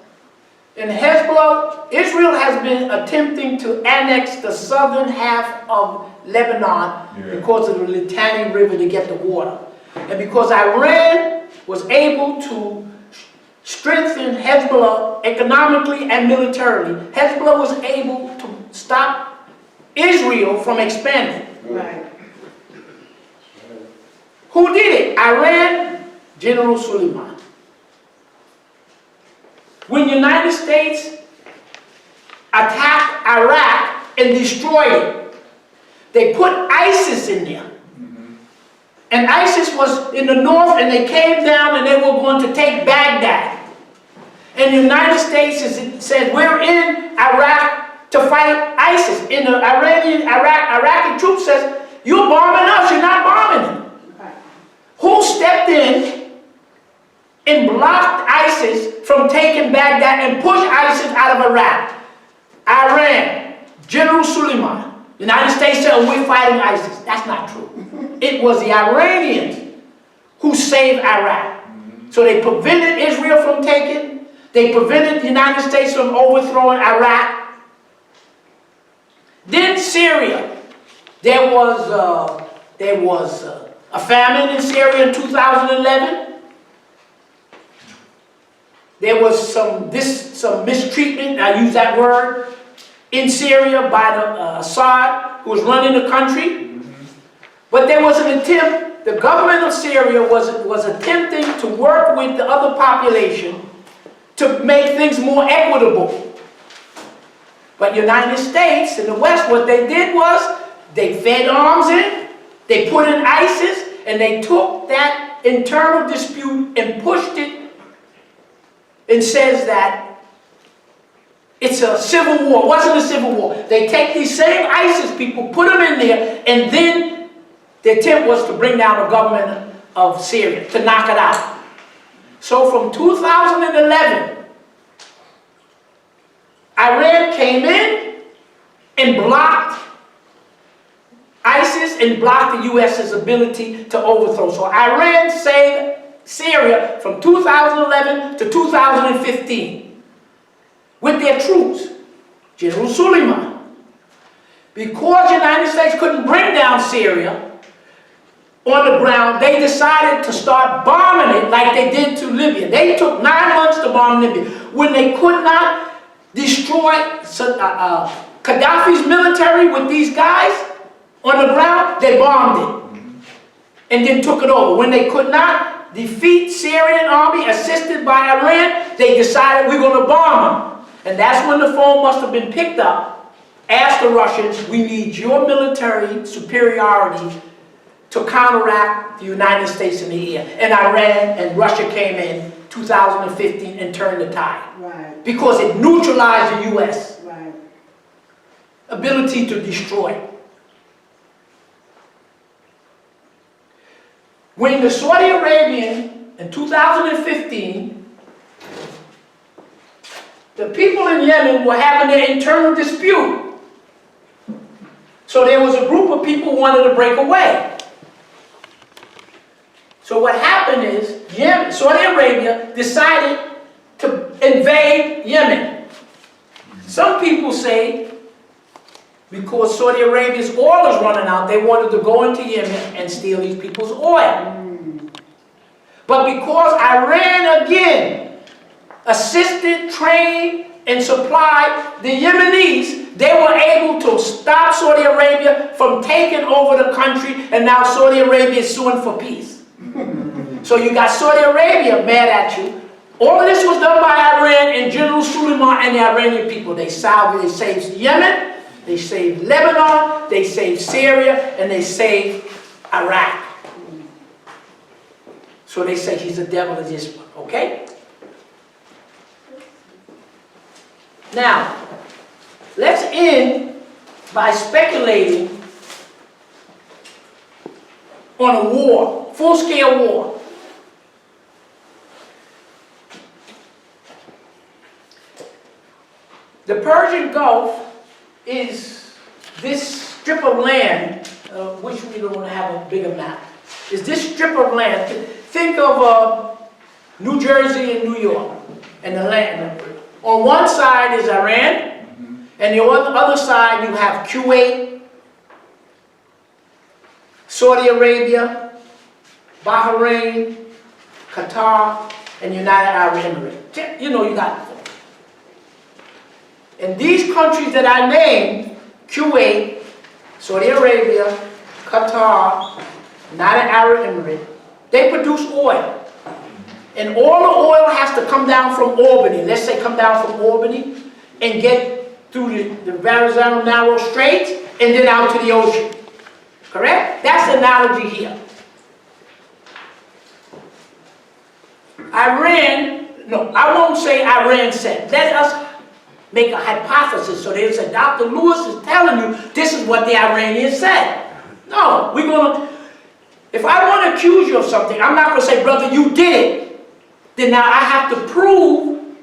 And Hezbollah, Israel has been attempting to annex the southern half of Lebanon because of the Litani River to get the water. And because Iran was able to strengthened Hezbollah economically and militarily. Hezbollah was able to stop Israel from expanding. Right. Who did it? Iran, General Suleiman. When the United States attacked Iraq and destroyed it, they put ISIS in there. And ISIS was in the north, and they came down and they were going to take Baghdad. And the United States said, we're in Iraq to fight ISIS. And the Iraqi troops says, you're bombing us, you're not bombing them. Who stepped in and blocked ISIS from taking Baghdad and pushed ISIS out of Iraq? Iran, General Suleiman. The United States said, oh, we're fighting ISIS. That's not true. It was the Iranians who saved Iraq. So they prevented Israel from taking, they prevented the United States from overthrowing Iraq. Then Syria. There was a famine in Syria in 2011. There was some mistreatment, I use that word, in Syria by the Assad, who was running the country. But there was an attempt, the government of Syria was attempting to work with the other population to make things more equitable. But the United States and the West, what they did was, they fed arms in, they put in ISIS, and they took that internal dispute and pushed it and says that it's a civil war. It wasn't a civil war. They take these same ISIS people, put them in there, and then the attempt was to bring down the government of Syria, to knock it out. So from 2011, Iran came in and blocked ISIS and blocked the U.S.'s ability to overthrow. So Iran saved Syria from 2011 to 2015 with their troops, General Suleiman. Because the United States couldn't bring down Syria on the ground, they decided to start bombing it like they did to Libya. They took 9 months to bomb Libya. When they could not destroy Gaddafi's military with these guys on the ground, they bombed it and then took it over. When they could not defeat Syrian army assisted by Iran, they decided we're going to bomb them. And that's when the phone must have been picked up. Ask the Russians, we need your military superiority to counteract the United States in the air. And Iran and Russia came in 2015 and turned the tide. Right. Because it neutralized the U.S. Right. ability to destroy. When the Saudi Arabian, in 2015, the people in Yemen were having their internal dispute. So there was a group of people who wanted to break away. So what happened is, Saudi Arabia decided to invade Yemen. Some people say, because Saudi Arabia's oil is running out, they wanted to go into Yemen and steal these people's oil. But because Iran again assisted, trained, and supplied the Yemenis, they were able to stop Saudi Arabia from taking over the country, and now Saudi Arabia is suing for peace. So you got Saudi Arabia mad at you. All of this was done by Iran and General Suleiman and the Iranian people. They saved Yemen, they saved Lebanon, they saved Syria, and they saved Iraq. So they say he's the devil in this one, okay? Now, let's end by speculating on a war, full-scale war. The Persian Gulf is this strip of land, which we don't want to have a bigger map, is this strip of land. Think of New Jersey and New York and the land. On one side is Iran, and the other side you have Kuwait, Saudi Arabia, Bahrain, Qatar, and United Arab Emirates. You know, you got it. And these countries that I named, Kuwait, Saudi Arabia, Qatar, United Arab Emirates, they produce oil. And all the oil has to come down from Albany. Let's say come down from Albany and get through the Verrazano Narrow Straits and then out to the ocean. Correct? That's the analogy here. I won't say Iran said. Let us make a hypothesis. So they say, Dr. Lewis is telling you this is what the Iranians said. No, we're going to, if I want to accuse you of something, I'm not going to say, brother, you did it. Then now I have to prove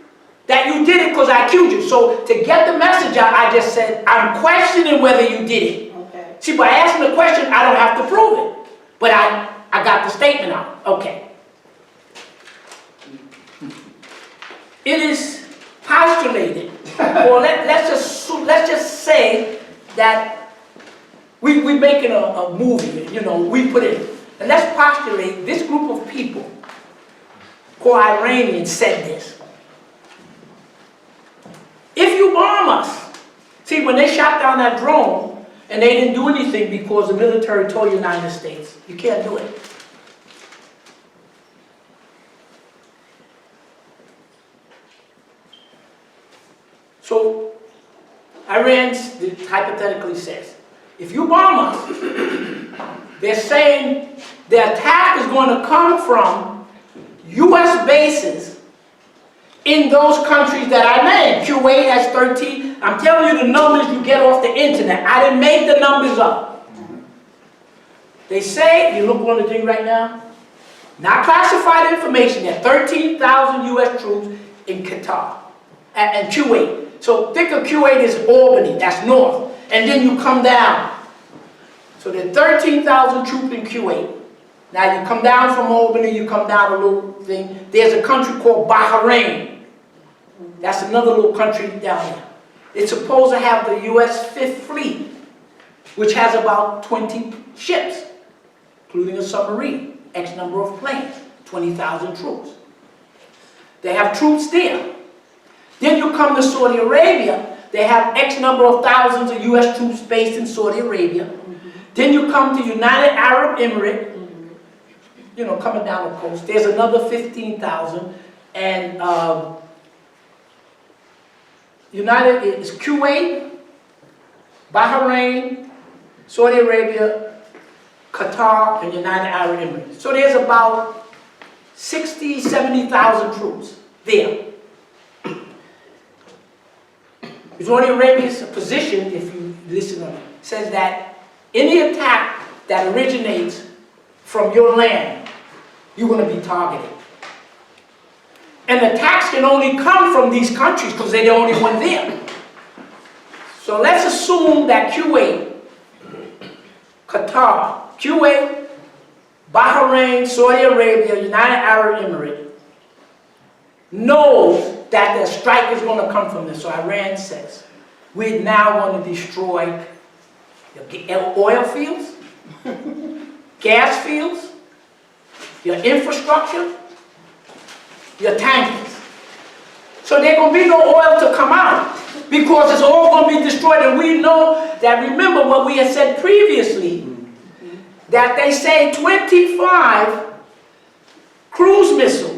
that you did it because I accused you. So to get the message out, I just said, I'm questioning whether you did it. Okay. See, by asking the question, I don't have to prove it. But I got the statement out. Okay. It is postulated, or let's just say that we're making a movie, you know, we put it, and let's postulate this group of people called Iranians said this. If you bomb us, see, when they shot down that drone and they didn't do anything because the military told the United States, you can't do it. So, Iran hypothetically says, if you bomb us, they're saying the attack is going to come from U.S. bases in those countries that I named. Kuwait has 13. I'm telling you the numbers you get off the internet. I didn't make the numbers up. They say, you look on the thing right now, not classified information, there are 13,000 U.S. troops in Qatar and Kuwait. So think of Kuwait as Albany, that's north. And then you come down. So there are 13,000 troops in Kuwait. Now you come down from Albany, you come down a little thing. There's a country called Bahrain. That's another little country down there. It's supposed to have the U.S. Fifth Fleet, which has about 20 ships, including a submarine, X number of planes, 20,000 troops. They have troops there. Then you come to Saudi Arabia, they have X number of thousands of U.S. troops based in Saudi Arabia. Then you come to United Arab Emirates, you know, coming down the coast. There's another 15,000. And United is Kuwait, Bahrain, Saudi Arabia, Qatar, and United Arab Emirates. So there's about 60, 70,000 troops there. Saudi Arabia's position, if you listen to it, says that any attack that originates from your land, you're going to be targeted. And attacks can only come from these countries because they're the only one there. So let's assume that Kuwait, Qatar, Kuwait, Bahrain, Saudi Arabia, United Arab Emirates knows that the strike is going to come from this. So Iran says, we're now going to destroy your oil fields, gas fields, your infrastructure, your tankers. So there's going to be no oil to come out because it's all going to be destroyed. And we know that, remember what we had said previously, that they say 25 cruise missiles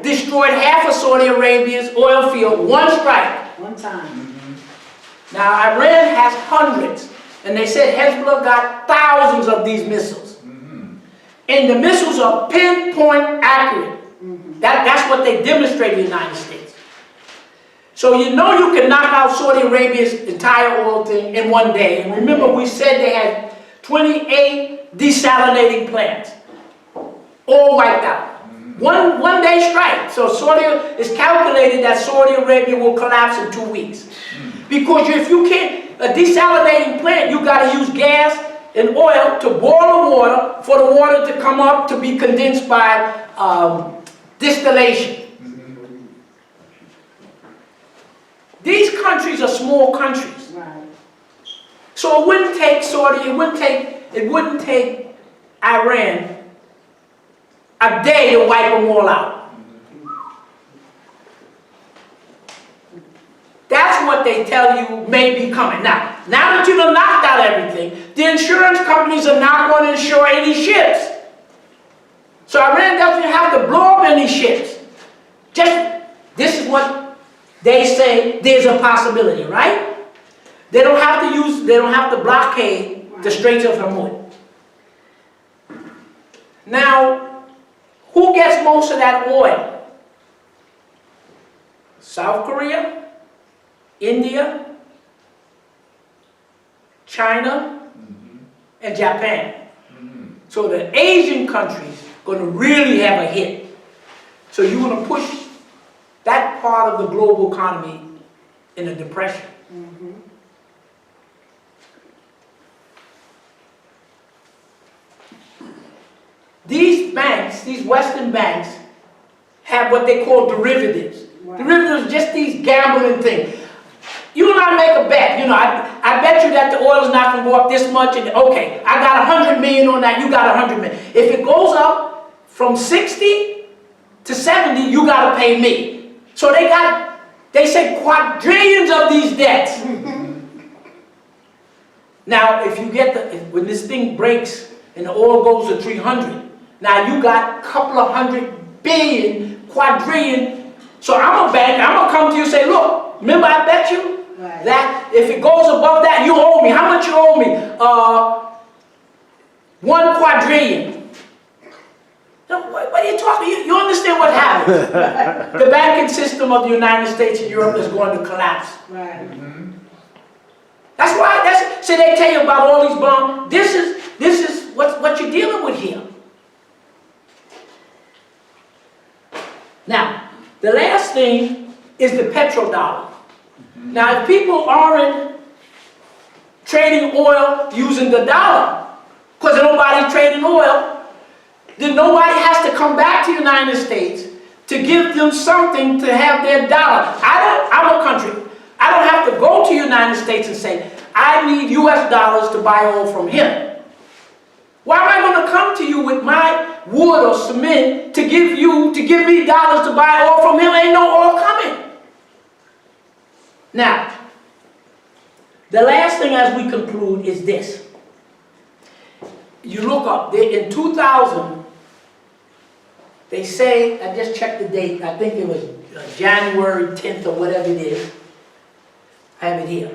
destroyed half of Saudi Arabia's oil field, one strike. One time. Now Iran has hundreds, and they said Hezbollah got thousands of these missiles. And the missiles are pinpoint accurate. That's what they demonstrated in the United States. So you know you can knock out Saudi Arabia's entire oil thing in one day. And remember we said they had 28 desalinating plants, all wiped out. One day strike. So Saudi is calculated that Saudi Arabia will collapse in 2 weeks. Because if you can't, a desalinating plant, you got to use gas and oil to boil the water for the water to come up to be condensed by distillation. These countries are small countries. Right. So it wouldn't take Saudi, it wouldn't take Iran a day to wipe them all out. That's what they tell you may be coming. Now that you've knocked out everything, the insurance companies are not going to insure any ships. So Iran doesn't have to blow up any ships. This is what they say there's a possibility, right? They don't have to blockade the Straits of Hormuz. Now, who gets most of that oil? South Korea, India, China, and Japan. So the Asian countries are going to really have a hit. So you're going to push that part of the global economy in a depression. These banks, these Western banks, have what they call derivatives. Wow. Derivatives are just these gambling things. You and I make a bet. You know, I bet you that the oil is not going to go up this much. And okay, I got 100 million on that. You got 100 million. If it goes up from 60 to 70, you got to pay me. So they say quadrillions of these debts. Now, if you get when this thing breaks and the oil goes to 300, now you got a couple of 100 billion, quadrillion. So I'm a bank. I'm gonna come to you and say, look, remember I bet you that if it goes above that, you owe me. How much you owe me? 1 quadrillion. What are you talking? You understand what happened? The banking system of the United States and Europe is going to collapse. Right. That's why. So they tell you about all these bonds. This is what you're dealing with here. Now, the last thing is the petrodollar. Now, if people aren't trading oil using the dollar, because nobody's trading oil, then nobody has to come back to the United States to give them something to have their dollar. I'm a country. I don't have to go to the United States and say, I need US dollars to buy oil from him. Why am I going to come to you with my wood or cement to give me dollars to buy oil from him? Ain't no oil coming. Now, the last thing as we conclude is this. You look up, in 2000, they say, I just checked the date, I think it was January 10th or whatever it is. I have it here.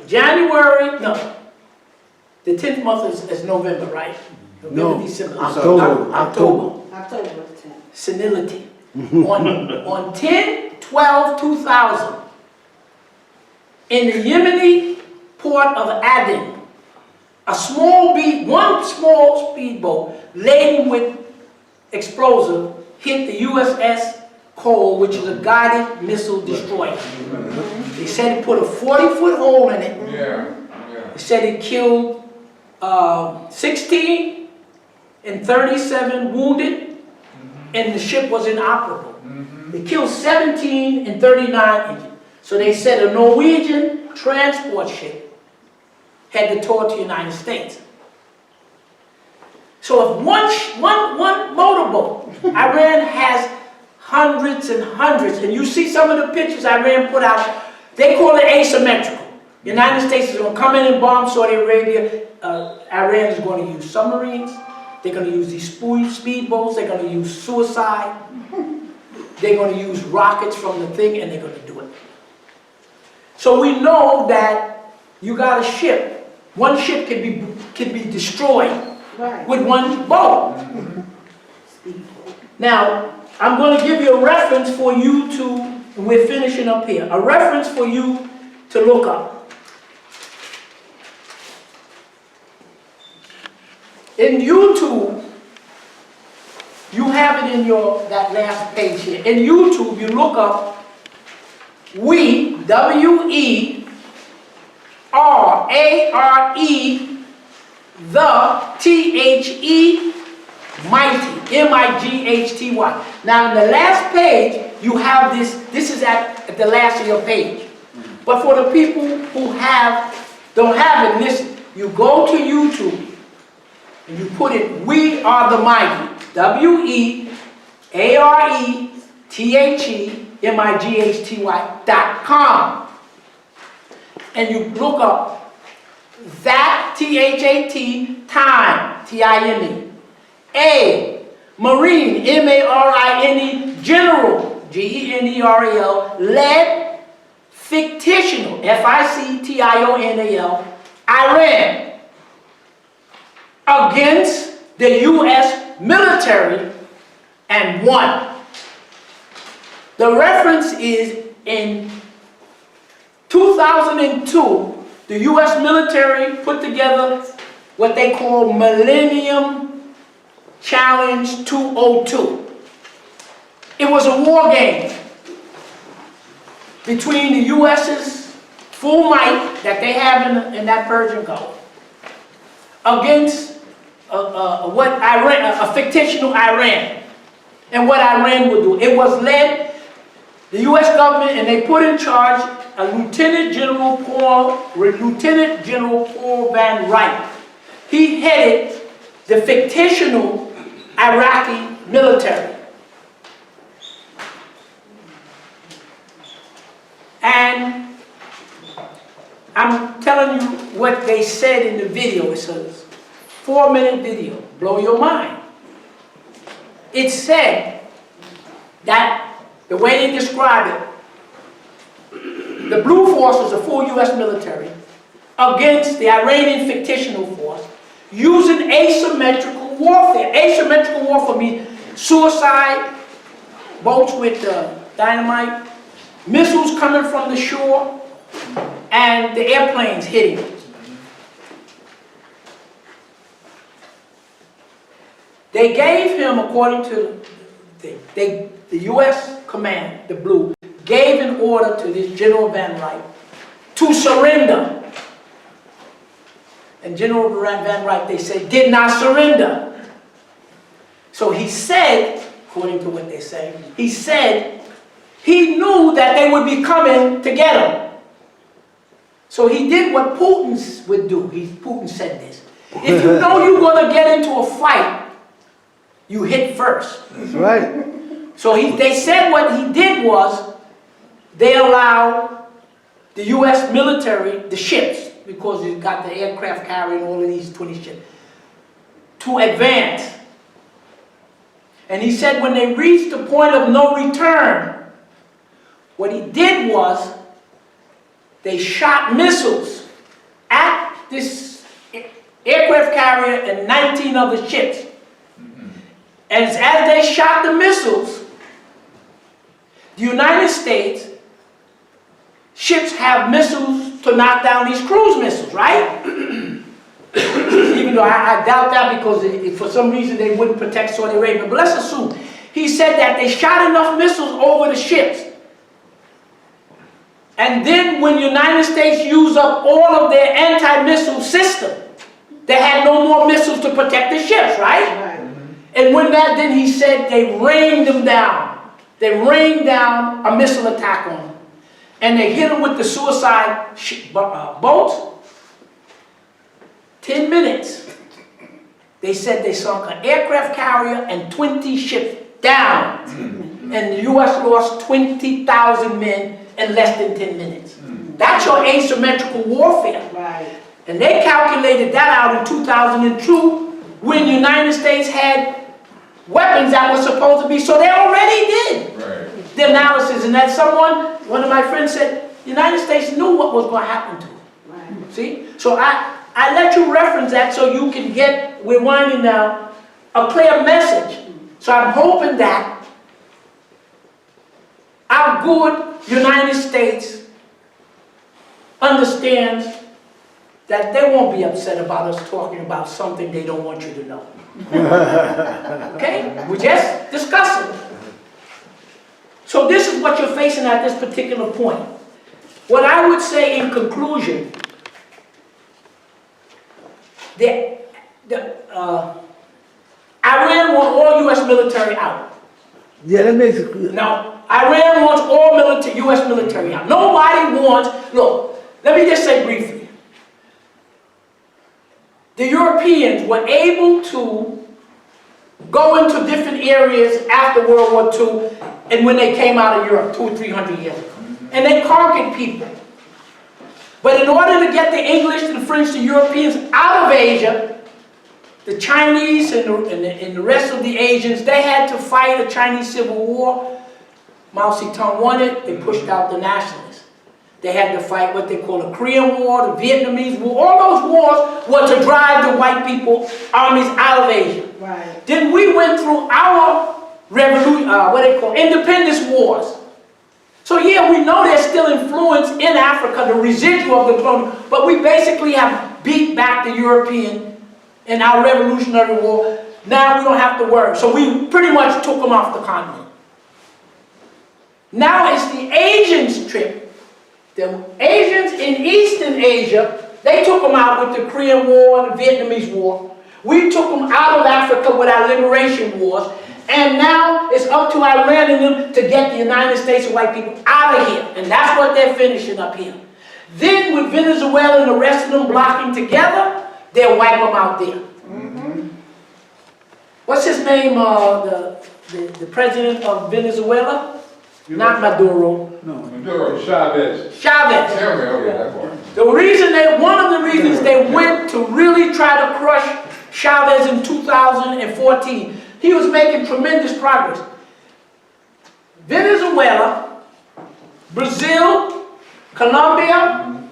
The 10th month is November, right? November, December. October 10th. Senility. On 10/12/2000, in the Yemeni port of Aden, one small speedboat laden with explosive hit the USS Cole, which is a guided missile destroyer. They said it put a 40-foot hole in it. They said it killed 16 and 37 wounded, and the ship was inoperable. They killed 17 and 39 injured. So they said a Norwegian transport ship had to tow it to the United States. So if one motorboat, Iran has hundreds and hundreds, and you see some of the pictures Iran put out, they call it asymmetrical. The United States is going to come in and bomb Saudi Arabia. Iran is going to use submarines. They're going to use these speedboats. They're going to use suicide. They're going to use rockets from the thing, and they're going to do it. So we know that you got a ship. One ship can be destroyed with one boat. Now, I'm going to give you a reference for you to, and we're finishing up here, a reference for you to look up. In YouTube, you have it in that last page here. In YouTube, you look up WEARARE, THE Mighty, MIGHTY. Now, in the last page, you have this is at the last of your page. But for the people who don't have it, listen, you go to YouTube and you put it, We Are the Mighty, WEARETHEMIGHTY.com. and you look up that, T-H-A-T, time, T-I-M-E. A, Marine, M-A-R-I-N-E, General, G-E-N-E-R-A-L, led fictional, F-I-C-T-I-O-N-A-L, Iran, against the U.S. military and won. The reference is in 2002, the U.S. military put together what they call Millennium Challenge 202. It was a war game between the U.S.'s full might that they have in that Persian Gulf against a fictional Iran, and what Iran would do. It was led, the U.S. government, and they put in charge a Lieutenant General Paul Van Wright. He headed the fictional Iraqi military. And I'm telling you what they said in the video. It's a 4-minute video, blow your mind. It said that, the way they describe it, the Blue Forces, a full U.S. military, against the Iranian fictional force, using asymmetrical warfare. Asymmetrical warfare means suicide, boats with dynamite, missiles coming from the shore, and the airplanes hitting it. They gave him, according to the U.S. command, the Blue, gave an order to this General Van Wright to surrender. And General Van Wright, they said, did not surrender. So he said, according to what they say, he said he knew that they would be coming to get him. So he did what Putin would do. Putin said this. If you know you're going to get into a fight, you hit first. That's right. So they said what he did was, they allowed the U.S. military, the ships, because you've got the aircraft carrying all of these 20 ships, to advance. And he said when they reached the point of no return, what he did was, they shot missiles at this aircraft carrier and 19 other ships. And as they shot the missiles, the United States ships have missiles to knock down these cruise missiles, right? Even though I doubt that, because for some reason they wouldn't protect Saudi Arabia. But let's assume. He said that they shot enough missiles over the ships. And then when the United States used up all of their anti-missile system, they had no more missiles to protect the ships, right? And when then he said they rained them down. They rained down a missile attack on them. And they hit them with the suicide boats. 10 minutes. They said they sunk an aircraft carrier and 20 ships down. And the U.S. lost 20,000 men in less than 10 minutes. That's your asymmetrical warfare. Right. And they calculated that out in 2002 when the United States had weapons that were supposed to be, so they already did the analysis. And that one of my friends said, the United States knew what was going to happen to it. Right. See? So I let you reference that so you can get, we're winding now, a clear message. So I'm hoping that our good United States understands that they won't be upset about us talking about something they don't want you to know. Okay? We're just discussing. So this is what you're facing at this particular point. What I would say in conclusion, Iran wants all U.S. military out. Yeah, that makes it clear. Now, Iran wants all U.S. military out. Nobody wants, look, let me just say briefly. The Europeans were able to go into different areas after World War II and when they came out of Europe 200 or 300 years ago. And they conquered people. But in order to get the English, the French, the Europeans out of Asia, the Chinese and the rest of the Asians, they had to fight a Chinese civil war. Mao Zedong won it, they pushed out the nationalists. They had to fight what they call the Korean War, the Vietnamese War. All those wars were to drive the white people armies out of Asia. Right. Then we went through our revolution, what they call independence wars. So yeah, we know there's still influence in Africa, the residual of the colonial, but we basically have beat back the European in our Revolutionary War. Now we don't have to worry. So we pretty much took them off the continent. Now it's the Asians' trip. The Asians in Eastern Asia, they took them out with the Korean War and the Vietnamese War. We took them out of Africa with our liberation wars. And now it's up to Iran and them to get the United States and white people out of here. And that's what they're finishing up here. Then with Venezuela and the rest of them blocking together, they'll wipe them out there. What's his name, the president of Venezuela? Not Maduro. Maduro, Chavez. Chavez. Okay, that part. The reason one of the reasons they went to really try to crush Chavez in 2014, he was making tremendous progress. Venezuela, Brazil, Colombia,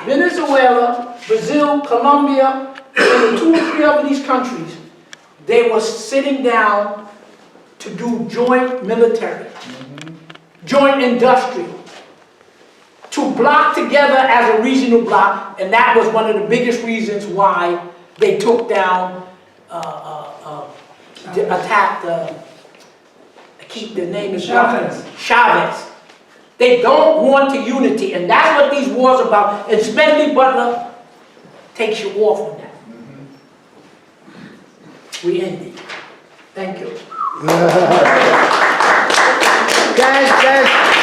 Venezuela, Brazil, Colombia, and 2 or 3 of these countries, they were sitting down to do joint military, joint industrial, to block together as a regional bloc, and that was one of the biggest reasons why they took down, attacked, I keep the name is Chavez. They don't want the unity, and that's what these wars are about, and Smedley Butler takes you off on that. We end it. Thank you. Guys,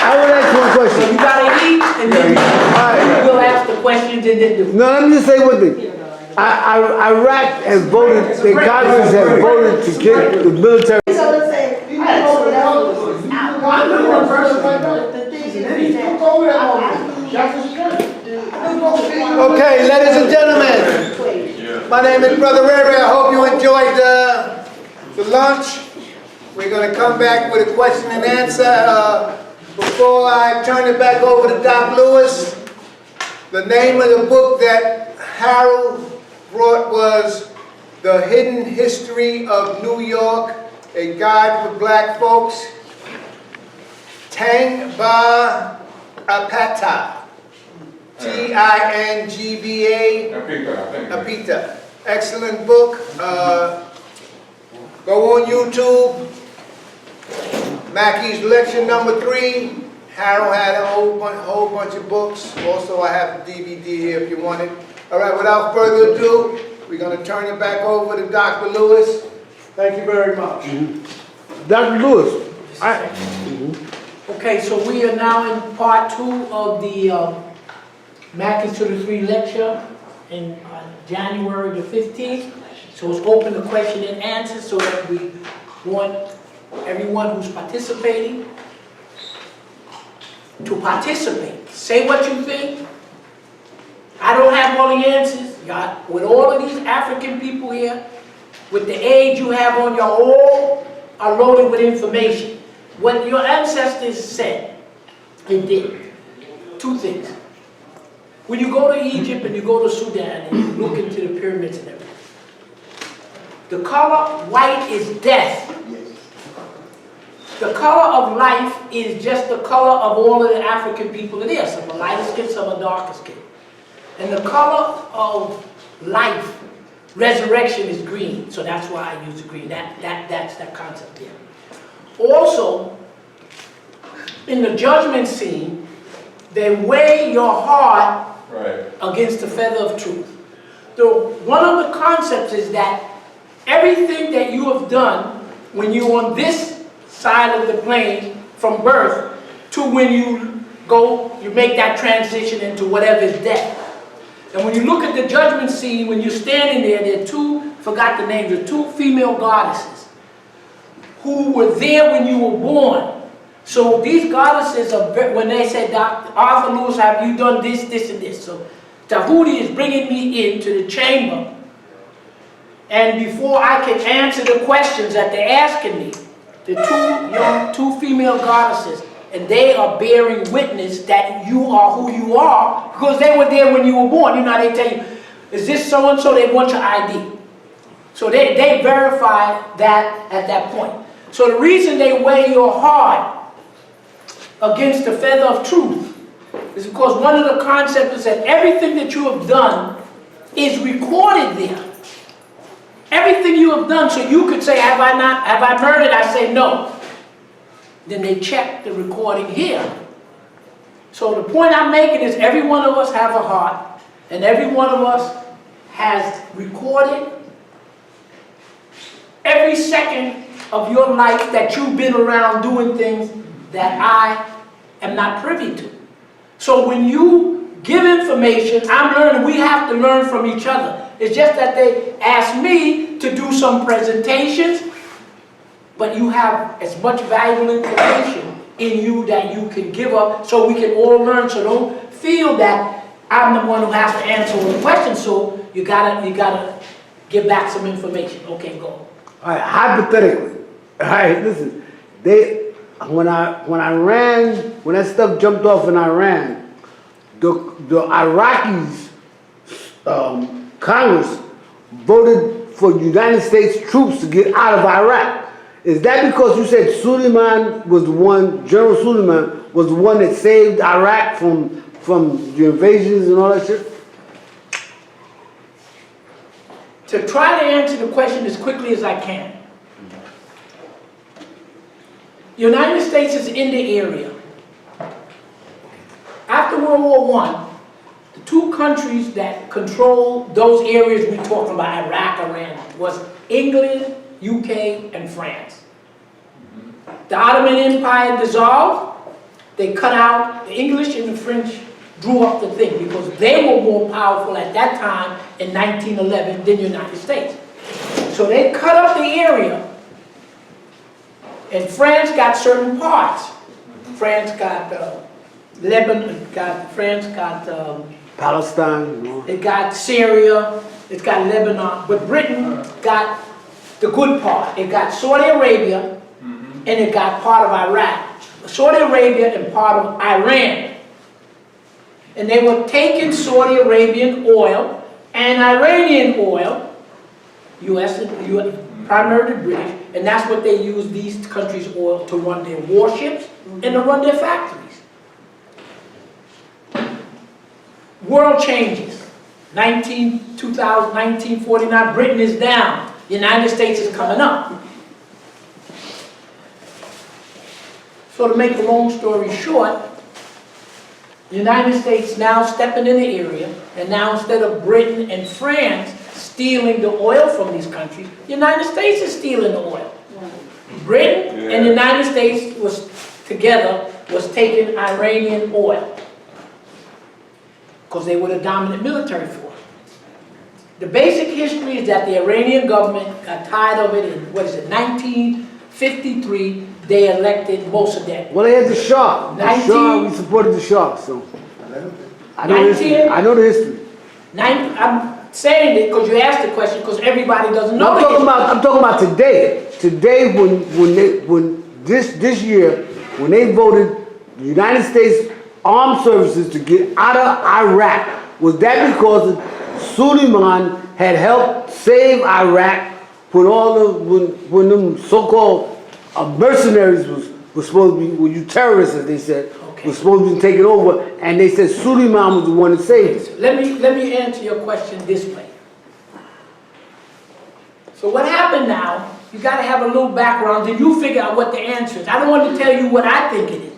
I would ask one So question. you gotta eat, and then we'll ask the questions, and then No, let me just say one thing. Iraq has voted, the Congress has voted to kick the military. So let's say, you know what else? I'm the one person right now. The thing is that Okay, ladies and gentlemen, my name is Brother Ray. I hope you enjoyed the lunch. We're going to come back with a question and answer. Before I turn it back over to Doc Lewis, the name of the book that Harold brought was The Hidden History of New York, a Guide for Black Folks. Tangba Apata. T-I-N-G-B-A. Apita. Excellent book. Go on YouTube. Mackey's lecture number 3. Harold had a whole bunch of books. Also, I have the DVD here if you want it. All right, without further ado, we're going to turn it back over to Dr. Lewis. Thank you very much. Dr. Lewis, Okay, so we are now in part 2 of the Mackey's to the 3 lecture in January the 15th. So it's open to question and answer, so that we want everyone who's participating to participate. Say what you think. I don't have all the answers. With all of these African people here, with the age you have on, you all are loaded with information. What your ancestors said and did. 2 things. When you go to Egypt and you go to Sudan and you look into the pyramids and everything, the color white is death. The color of life is just the color of all of the African people it is. Some are lighter skin, some are darker skin. And the color of life, resurrection, is green. So that's why I use the green. That's that concept there. Also, in the judgment scene, they weigh your heart against the feather of truth. One of the concepts is that everything that you have done when you're on this side of the plane from birth to when you make that transition into whatever is death. And when you look at the judgment scene, when you're standing there are 2, forgot the names, 2 female goddesses who were there when you were born. So these goddesses are, when they say, Dr. Arthur Lewis, have you done this, this, and this? So Tahuti is bringing me into the chamber. And before I can answer the questions that they're asking me, the two female goddesses, and they are bearing witness that you are who you are, because they were there when you were born. You know how they tell you, is this so-and-so? They want your ID. So they verify that at that point. So the reason they weigh your heart against the feather of truth is because one of the concepts is that everything that you have done is recorded there. Everything you have done, so you could say, have I murdered? I say no. Then they check the recording here. So the point I'm making is every one of us have a heart, and every one of us has recorded every second of your life that you've been around doing things that I am not privy to. So when you give information, I'm learning, we have to learn from each other. It's just that they asked me to do some presentations, but you have as much valuable information in you that you can give up so we can all learn. So don't feel that I'm the one who has to answer all the questions. So you gotta give back some information. Okay, go. All right, hypothetically, all right, listen, when that stuff jumped off in Iran, the Iraqis, Congress voted for United States troops to get out of Iraq. Is that because you said Suleiman was the one, General Suleiman was the one that saved Iraq from the invasions and all that shit? To try to answer the question as quickly as I can. The United States is in the area. After World War I, the two countries that controlled those areas we're talking about, Iraq, Iran, was England, UK, and France. The Ottoman Empire dissolved. They cut out, the English and the French drew up the thing because they were more powerful at that time in 1911 than the United States. So they cut up the area, and France got certain parts. France got Lebanon, France got Palestine, no. it got Syria, it got Lebanon, but Britain got the good part. It got Saudi Arabia, and it got part of Iraq. Saudi Arabia and part of Iran. And they were taking Saudi Arabian oil and Iranian oil, US, primarily British, and that's what they use these countries' oil to run their warships and to run their factories. World changes. 1949, Britain is down. The United States is coming up. So to make a long story short, the United States now stepping in the area, and now instead of Britain and France stealing the oil from these countries, the United States is stealing the oil. Britain and the United States was taking Iranian oil because they were the dominant military force. The basic history is that the Iranian government got tired of it in, 1953, they elected Mossadegh. Well, they had the Shah. The Shah, we supported the Shah, so. I know the history. I'm saying it because you asked the question because everybody doesn't know it. I'm talking about today. Today, when this year, when they voted the United States Armed Services to get out of Iraq, was that because Suleiman had helped save Iraq when them so-called mercenaries was supposed to be, well, you terrorists, as they said, was supposed to be taken over, and they said Suleiman was the one that saved it. Let me answer your question this way. So what happened now, you got to have a little background, and you figure out what the answer is. I don't want to tell you what I think it is.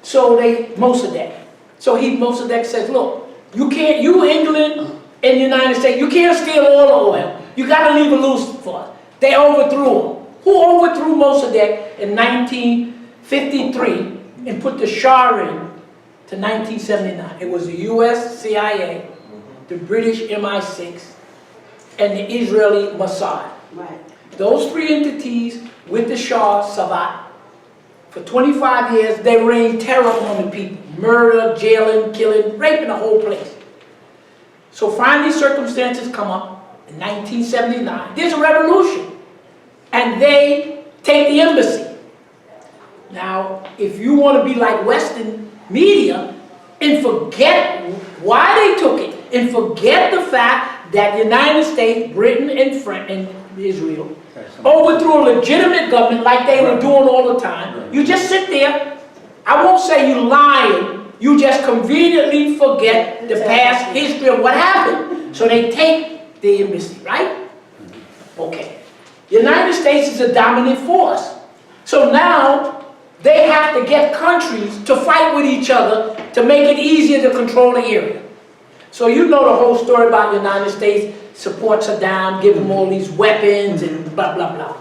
So Mossadegh. So Mossadegh says, look, you England and the United States, you can't steal all the oil. You got to leave it loose for us. They overthrew him. Who overthrew Mossadegh in 1953 and put the Shah in to 1979? It was the US CIA, the British MI6, and the Israeli Mossad. Right. Those three entities with the Shah survived For 25 years, they rained terror on the people. Murder, jailing, killing, raping the whole place. So finally circumstances come up in 1979. There's a revolution. And they take the embassy. Now, if you want to be like Western media and forget why they took it, and forget the fact that the United States, Britain, and France, and Israel overthrew a legitimate government like they were doing all the time. You just sit there. I won't say you lying. You just conveniently forget the past history of what happened. So they take the embassy, right? Okay. The United States is a dominant force. So now they have to get countries to fight with each other to make it easier to control the area. So you know the whole story about the United States support Saddam, give him all these weapons and blah, blah, blah.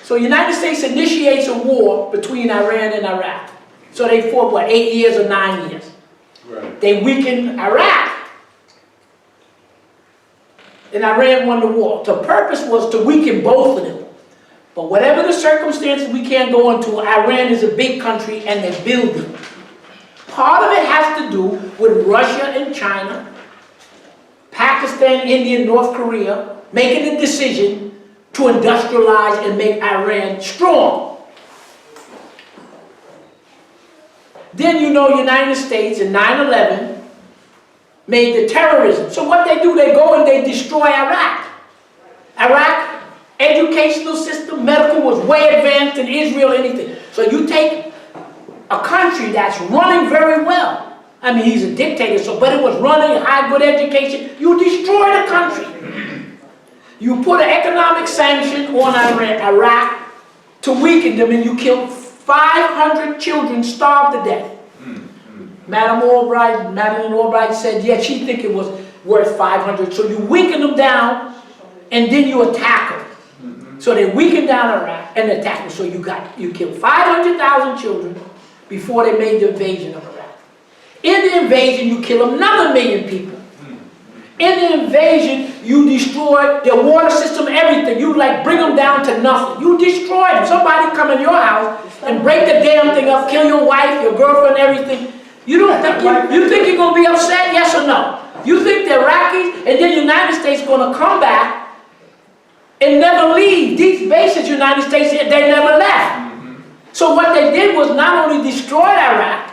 So the United States initiates a war between Iran and Iraq. So they fought, what, 8 years or 9 years? Right. They weakened Iraq. And Iran won the war. The purpose was to weaken both of them. But whatever the circumstances, we can't go into, Iran is a big country and they're building. Part of it has to do with Russia and China, Pakistan, India, North Korea, making a decision to industrialize and make Iran strong. Then you know United States in 9/11 made the terrorism. So what they do, they go and they destroy Iraq. Iraq, educational system, medical was way advanced in Israel, anything. So you take a country that's running very well. I mean, he's a dictator, so but it was running, high good education. You destroy the country. You put an economic sanction on Iraq to weaken them, and you kill 500 children, starved to death. Madeleine Albright said, yeah, she think it was worth 500. So you weaken them down, and then you attack them. So they weakened down Iraq and attacked them. So you killed 500,000 children before they made the invasion of Iraq. In the invasion, you kill another million people. In the invasion, you destroy their water system, everything. You bring them down to nothing. You destroy them. Somebody come in your house and break the damn thing up, kill your wife, your girlfriend, everything. You don't think you think you're going to be upset? Yes or no? You think the Iraqis and then the United States going to come back and never leave? These bases, United States, they never left. So what they did was not only destroy Iraq,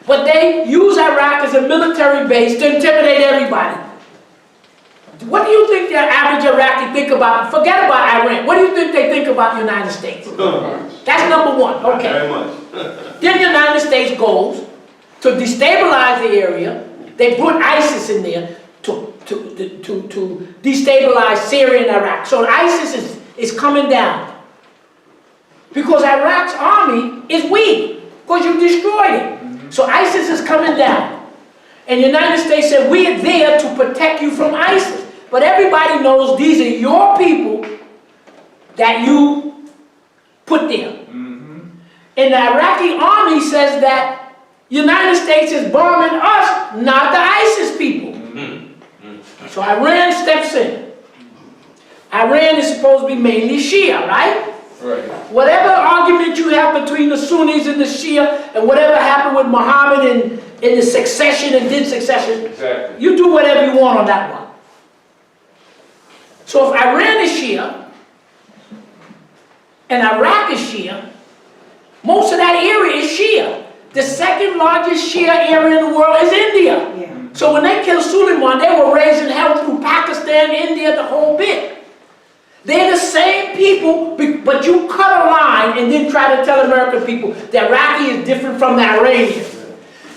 but they used Iraq as a military base to intimidate everybody. What do you think the average Iraqi think about? Forget about Iran. What do you think they think about the United States? That's number one. Okay. Very much. Then the United States goes to destabilize the area. They put ISIS in there to destabilize Syria and Iraq. So ISIS is coming down. Because Iraq's army is weak. Because you destroyed it. So ISIS is coming down. And the United States said, we are there to protect you from ISIS. But everybody knows these are your people that you put there. And the Iraqi army says that United States is bombing us, not the ISIS people. So Iran steps in. Iran is supposed to be mainly Shia, right? Right. Whatever argument you have between the Sunnis and the Shia, and whatever happened with Muhammad and the succession and succession, Exactly. you do whatever you want on that one. So if Iran is Shia, and Iraq is Shia, most of that area is Shia. The second largest Shia area in the world is India. So when they killed Suleiman, they were raising hell through Pakistan, India, the whole bit. They're the same people, but you cut a line and then try to tell American people the Iraqi is different from the Iranian.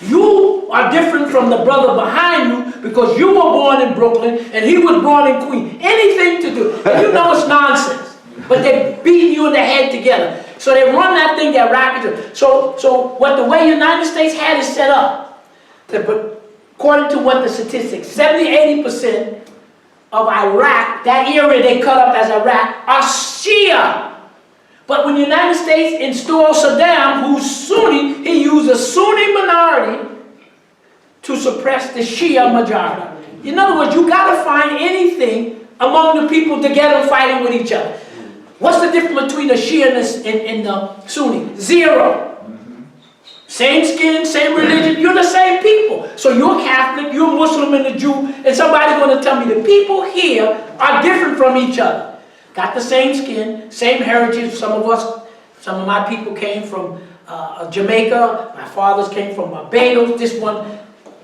You are different from the brother behind you because you were born in Brooklyn and he was born in Queens. Anything to do. And you know it's nonsense. But they beat you in the head together. So they run that thing that Iraqis. So what the way the United States had it set up, according to what the statistics, 70–80% of Iraq, that area they cut up as Iraq, are Shia. But when the United States installed Saddam, who's Sunni, he used a Sunni minority to suppress the Shia majority. In other words, you got to find anything among the people to get them fighting with each other. What's the difference between the Shia and the Sunni? Zero. Same skin, same religion, you're the same people. So you're Catholic, you're Muslim and a Jew, and somebody's going to tell me the people here are different from each other. Got the same skin, same heritage. Some of my people came from Jamaica, my fathers came from Barbados, this one.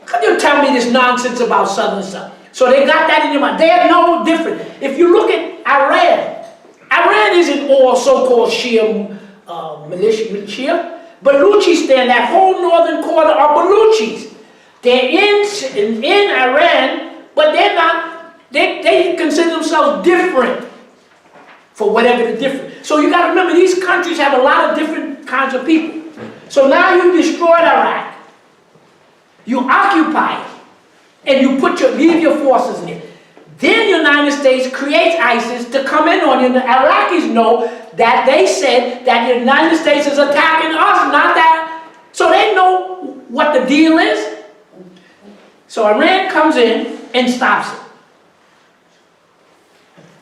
Could you tell me this nonsense about Southern stuff? So they got that in your mind. They're no different. If you look at Iran, Iran isn't all so-called Shia militia, Shia. Baluchis stand, that whole northern quarter are Baluchis. They're in Iran, but they're not, they consider themselves different for whatever the difference. So you got to remember, these countries have a lot of different kinds of people. So now you destroyed Iraq, you occupy it, and you leave your forces in it. Then the United States creates ISIS to come in on you. And the Iraqis know that they said that the United States is attacking us, not that. So they know what the deal is. So Iran comes in and stops it.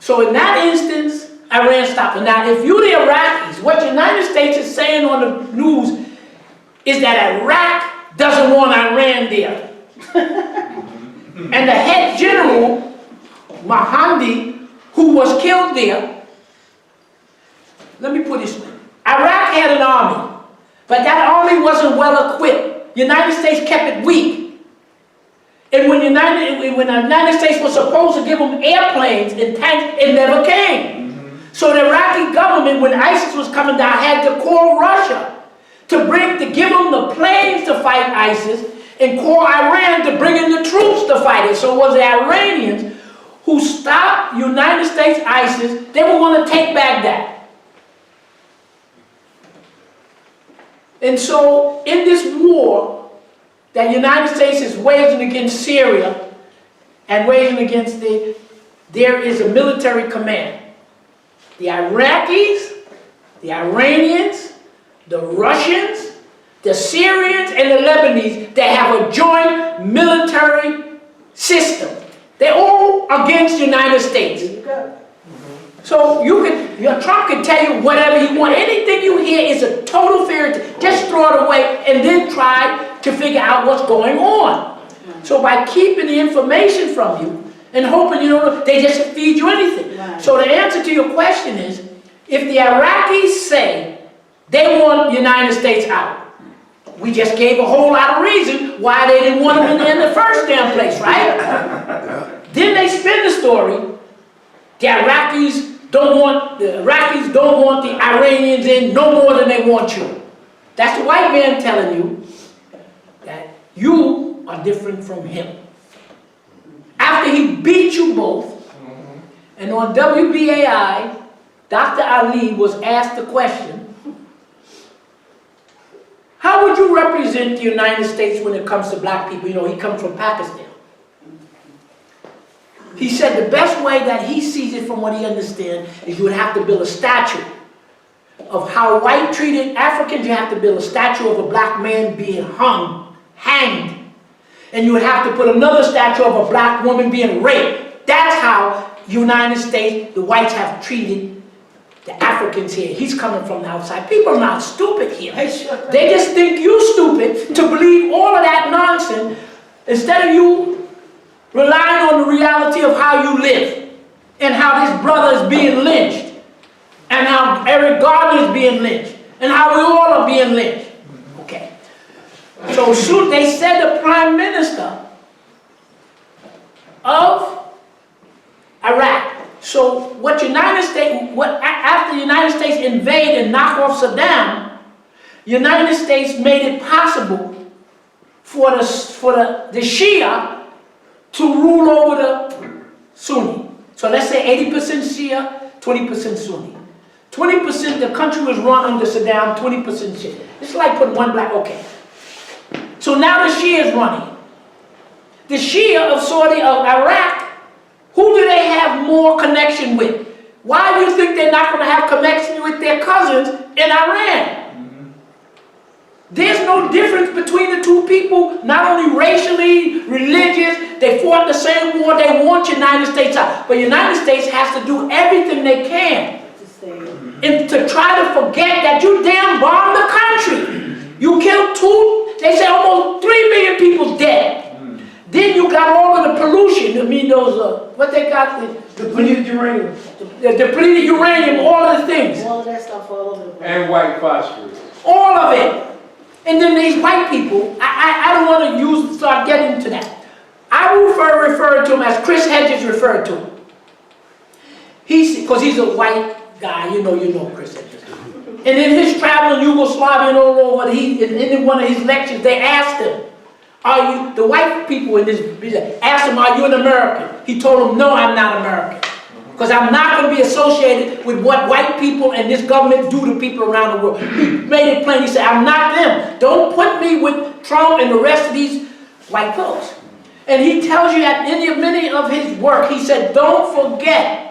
So in that instance, Iran stopped it. Now, if you're the Iraqis, what the United States is saying on the news is that Iraq doesn't want Iran there. And the head general, Mahdi, who was killed there, let me put this way. Iraq had an army, but that army wasn't well equipped. The United States kept it weak. And when the United States was supposed to give them airplanes and tanks, it never came. So the Iraqi government, when ISIS was coming down, had to call Russia to give them the planes to fight ISIS, and call Iran to bring in the troops to fight it. So it was the Iranians who stopped United States ISIS. They were going to take Baghdad. And so in this war that the United States is waging against Syria and waging against there is a military command. The Iraqis, the Iranians, the Russians, the Syrians, and the Lebanese, they have a joint military system. They're all against the United States. So Trump can tell you whatever he wants. Anything you hear is a total fairy tale. Just throw it away and then try to figure out what's going on. So by keeping the information from you and hoping you don't know, they just feed you anything. So the answer to your question is, if the Iraqis say they want the United States out, we just gave a whole lot of reason why they didn't want them in the first damn place, right? Then they spin the story. The Iraqis don't want the Iranians in no more than they want you. That's the white man telling you that you are different from him. After he beat you both, and on WBAI, Dr. Ali was asked the question, how would you represent the United States when it comes to black people? You know, he comes from Pakistan. He said the best way that he sees it from what he understands is you would have to build a statue of how white treated Africans. You have to build a statue of a black man being hanged. And you would have to put another statue of a black woman being raped. That's how United States, the whites have treated the Africans here. He's coming from the outside. People are not stupid here. They just think you stupid to believe all of that nonsense instead of you relying on the reality of how you live and how this brother is being lynched and how Eric Gardner is being lynched and how we all are being lynched. Okay. So soon they said the Prime Minister of Iraq. So after the United States invade and knock off Saddam, the United States made it possible for the Shia to rule over the Sunni. So let's say 80% Shia, 20% Sunni. 20%, the country was run under Saddam, 20% Shia. It's like putting one black, okay. So now the Shia is running. The Shia of Iraq, who do they have more connection with? Why do you think they're not going to have connection with their cousins in Iran? There's no difference between the two people, not only racially, religious. They fought the same war. They want the United States out. But the United States has to do everything they can And to try to forget that you damn bombed the country. You killed they say almost 3 million people dead. Then you got all of the pollution, I mean those, what they got, Depleted uranium. the depleted uranium, all of the things. All of that stuff all over the place. And white phosphorus. All of it. And then these white people, I don't want to start getting into that. I will refer to him as Chris Hedges referred to him. Because he's a white guy, you know Chris Hedges. And in his travel in Yugoslavia and all over, in one of his lectures, they asked him, the white people in this, asked him, are you an American? He told them, no, I'm not American. Because I'm not going to be associated with what white people and this government do to people around the world. He made it plain. He said, I'm not them. Don't put me with Trump and the rest of these white folks. And he tells you at many of his work, he said, don't forget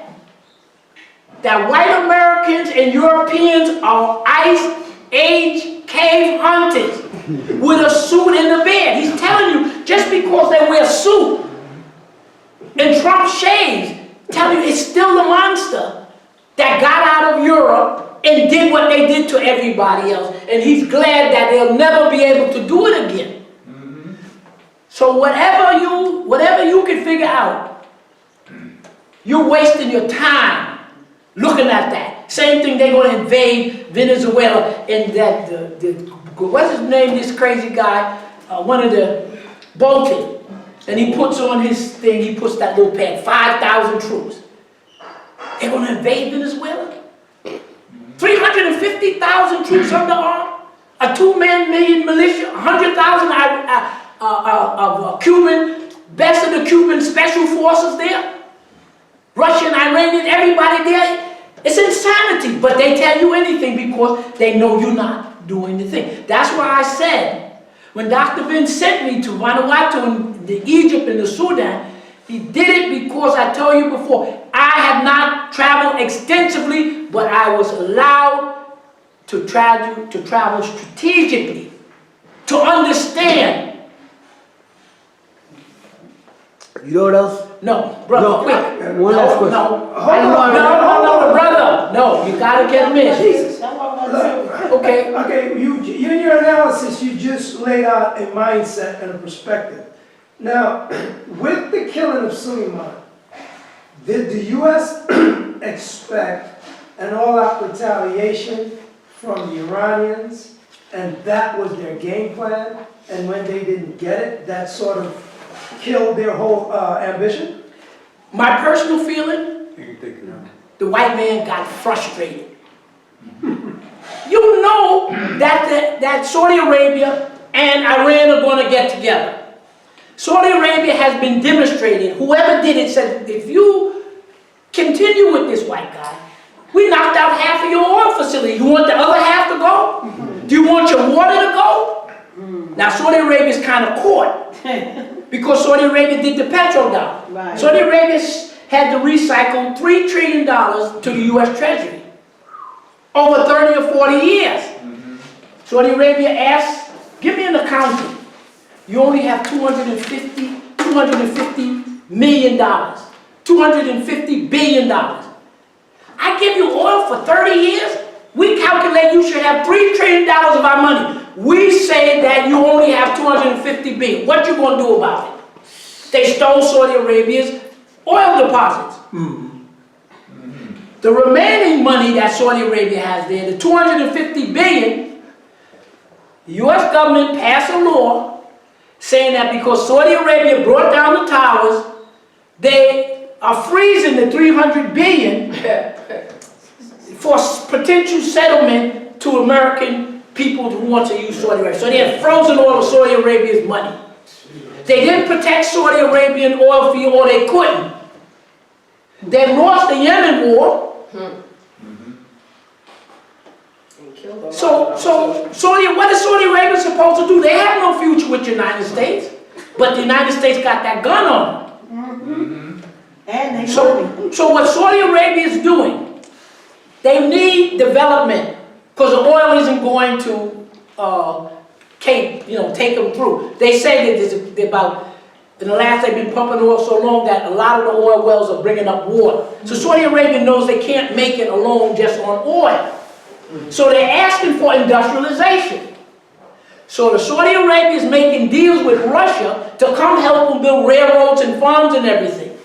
that white Americans and Europeans are ice-age cave hunters with a suit and a beard. He's telling you, just because they wear a suit and Trump shaves, tell you it's still the monster that got out of Europe and did what they did to everybody else. And he's glad that they'll never be able to do it again. So whatever you can figure out, you're wasting your time looking at that. Same thing, they're going to invade Venezuela and that, what's his name, this crazy guy, one of the Bolton. And he puts on his thing, he puts that little pad, 5,000 troops. They're going to invade Venezuela? 350,000 troops under arm? A 2-man million militia? 100,000 of Cuban, best of the Cuban special forces there? Russian, Iranian, everybody there? It's insanity, but they tell you anything because they know you're not doing the thing. That's why I said, when Dr. Ben sent me to Vanuatu and Egypt and the Sudan, he did it because I told you before, I have not traveled extensively, but I was allowed to travel strategically, to understand. You know what else? No, brother, quick. One last question. No, brother. No, you gotta get him in. Jesus. Okay. Okay, you in your analysis, you just laid out a mindset and a perspective. Now, with the killing of Suleiman, did the U.S. expect an all-out retaliation from the Iranians, and that was their game plan, and when they didn't get it, that sort of killed their whole ambition? My personal feeling, the white man got frustrated. You know that Saudi Arabia and Iran are going to get together. Saudi Arabia has been demonstrated, whoever did it said, if you continue with this white guy, we knocked out half of your oil facility. You want the other half to go? Do you want your water to go? Now Saudi Arabia is kind of caught because Saudi Arabia did the petrodollar. Right. Saudi Arabia had to recycle $3 trillion to the U.S. Treasury over 30 or 40 years. Saudi Arabia asked, give me an accountant. You only have $250 million, $250 billion. I give you oil for 30 years. We calculate you should have $3 trillion of our money. We say that you only have $250 billion. What you going to do about it? They stole Saudi Arabia's oil deposits. The remaining money that Saudi Arabia has there, the $250 billion, the U.S. government passed a law saying that because Saudi Arabia brought down the towers, they are freezing the $300 billion for potential settlement to American people who want to use Saudi Arabia. So they have frozen all of Saudi Arabia's money. They didn't protect Saudi Arabian oil field, or they couldn't. They lost the Yemen war. So what is Saudi Arabia supposed to do? They have no future with the United States, but the United States got that gun on them. And they So what Saudi Arabia is doing, they need development because the oil isn't going to take them through. They say that there's about In the last, they've been pumping oil so long that a lot of the oil wells are bringing up water. So Saudi Arabia knows they can't make it alone just on oil. So they're asking for industrialization. So the Saudi Arabia is making deals with Russia to come help them build railroads and farms and everything.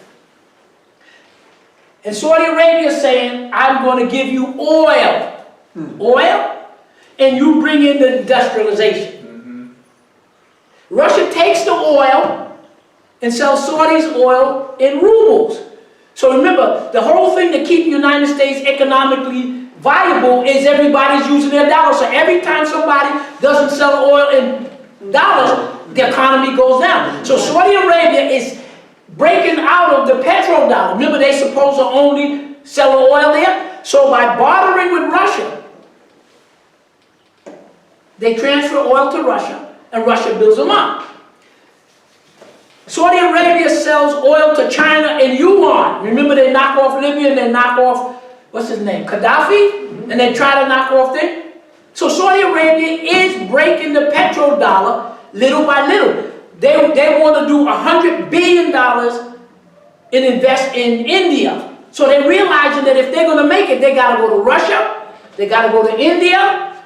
And Saudi Arabia is saying, I'm going to give you oil. Oil? And you bring in the industrialization. Russia takes the oil and sells Saudi's oil in rubles. So remember, the whole thing to keep the United States economically viable is everybody's using their dollars. So every time somebody doesn't sell oil in dollars, the economy goes down. So Saudi Arabia is breaking out of the petrodollar. Remember, they supposed to only sell oil there? So by bartering with Russia, they transfer oil to Russia, and Russia builds them up. Saudi Arabia sells oil to China in yuan. Remember, they knock off Libya and they knock off, what's his name, Gaddafi? And they try to knock off them. So Saudi Arabia is breaking the petrodollar little by little. They want to do $100 billion and invest in India. So they're realizing that if they're going to make it, they got to go to Russia, they got to go to India,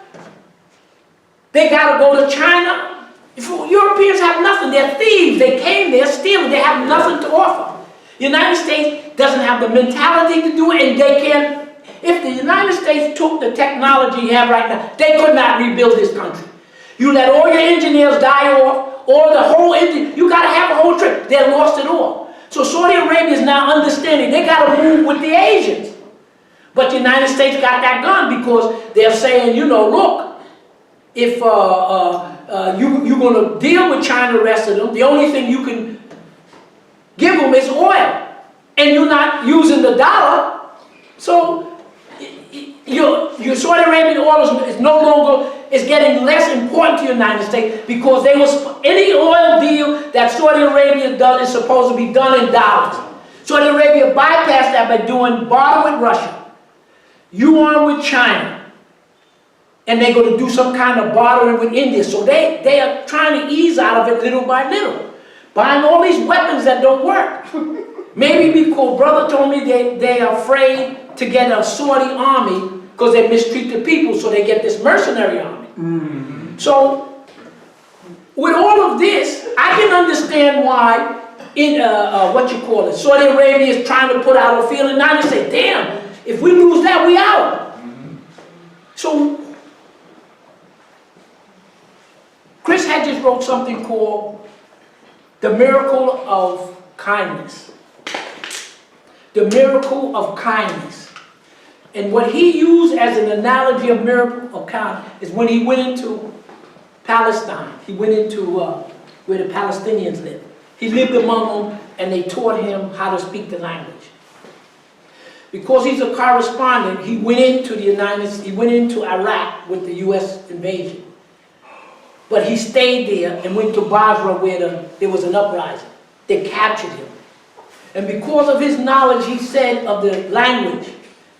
they got to go to China. Europeans have nothing. They're thieves. They came there stealing. They have nothing to offer. The United States doesn't have the mentality to do it, and they can't. If the United States took the technology you have right now, they could not rebuild this country. You let all your engineers die off, or the whole engine, you got to have a whole trip. They lost it all. So Saudi Arabia is now understanding they got to move with the Asians. But the United States got that gun because they're saying, you know, look, if you're going to deal with China, the rest of them, the only thing you can give them is oil. And you're not using the dollar. So your Saudi Arabian oil is no longer, is getting less important to the United States because any oil deal that Saudi Arabia does is supposed to be done in dollars. Saudi Arabia bypassed that by doing barter with Russia, yuan with China, and they're going to do some kind of bartering with India. So they are trying to ease out of it little by little, buying all these weapons that don't work. Maybe because brother told me they are afraid to get a Saudi army because they mistreat the people, so they get this mercenary army. So with all of this, I can understand why in Saudi Arabia is trying to put out a feeling now and say, damn, if we lose that, we out. So Chris Hedges wrote something called The Miracle of Kindness. The Miracle of Kindness. And what he used as an analogy of miracle of kindness is when he went into Palestine. He went into where the Palestinians live. He lived among them, and they taught him how to speak the language. Because he's a correspondent, he went into Iraq with the U.S. invasion. But he stayed there and went to Basra where there was an uprising. They captured him. And because of his knowledge, he said, of the language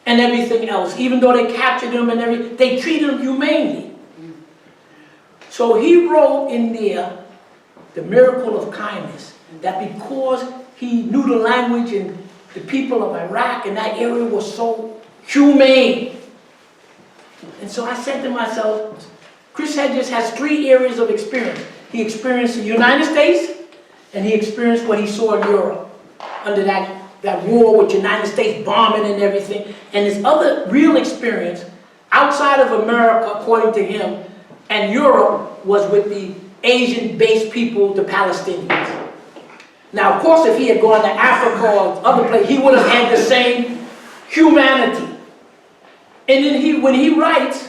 and everything else, even though they captured him and everything, they treated him humanely. So he wrote in there, The Miracle of Kindness, that because he knew the language and the people of Iraq and that area was so humane. And so I said to myself, Chris Hedges has 3 areas of experience. He experienced the United States, and he experienced what he saw in Europe under that war with the United States bombing and everything. And his other real experience outside of America, according to him, and Europe was with the Asian-based people, the Palestinians. Now, of course, if he had gone to Africa or other places, he would have had the same humanity. And then when he writes,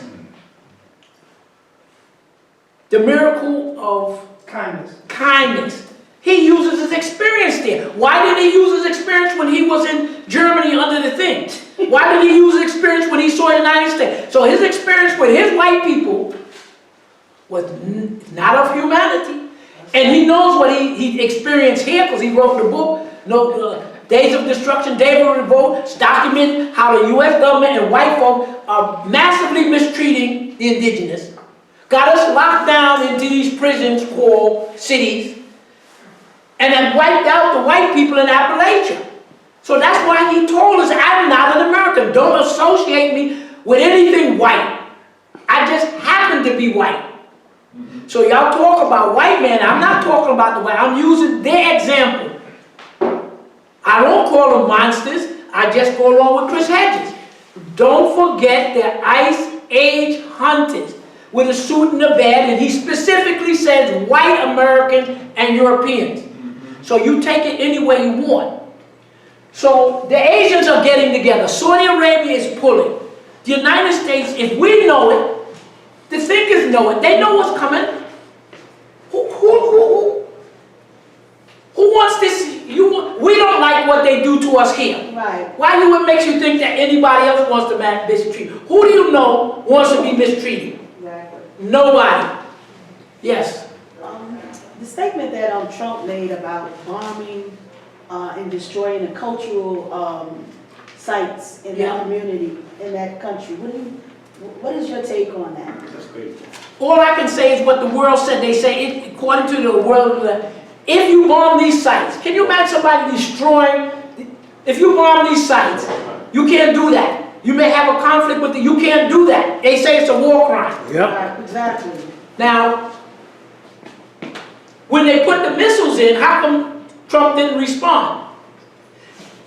The Miracle of Kindness, he uses his experience there. Why did he use his experience when he was in Germany under the thing? Why did he use his experience when he saw the United States? So his experience with his white people was not of humanity. And he knows what he experienced here because he wrote the book, Days of Destruction, Days of Revolt, documenting how the U.S. government and white folk are massively mistreating the indigenous. Got us locked down into these prisons called cities. and have wiped out the white people in Appalachia. So that's why he told us, I'm not an American. Don't associate me with anything white. I just happen to be white. So y'all talk about white man. I'm not talking about the white. I'm using their example. I don't call them monsters. I just go along with Chris Hedges. Don't forget they're Ice Age hunters with a suit and a badge, and he specifically says white Americans and Europeans. So you take it any way you want. So the Asians are getting together. Saudi Arabia is pulling. The United States, if we know it, the thinkers know it. They know what's coming. Who wants this? We don't like what they do to us here. Right. Why do it makes you think that anybody else wants to mistreat? Who do you know wants to be mistreated? Exactly. Nobody. Yes. The statement that Trump made about bombing and destroying the cultural sites in that community, in that country, what is your take on that? That's great. All I can say is what the world said. They say, according to the world, if you bomb these sites, can you imagine somebody destroying? If you bomb these sites, you can't do that. You may have a conflict with you can't do that. They say it's a war crime. Yep. Right, exactly. Now, when they put the missiles in, how come Trump didn't respond?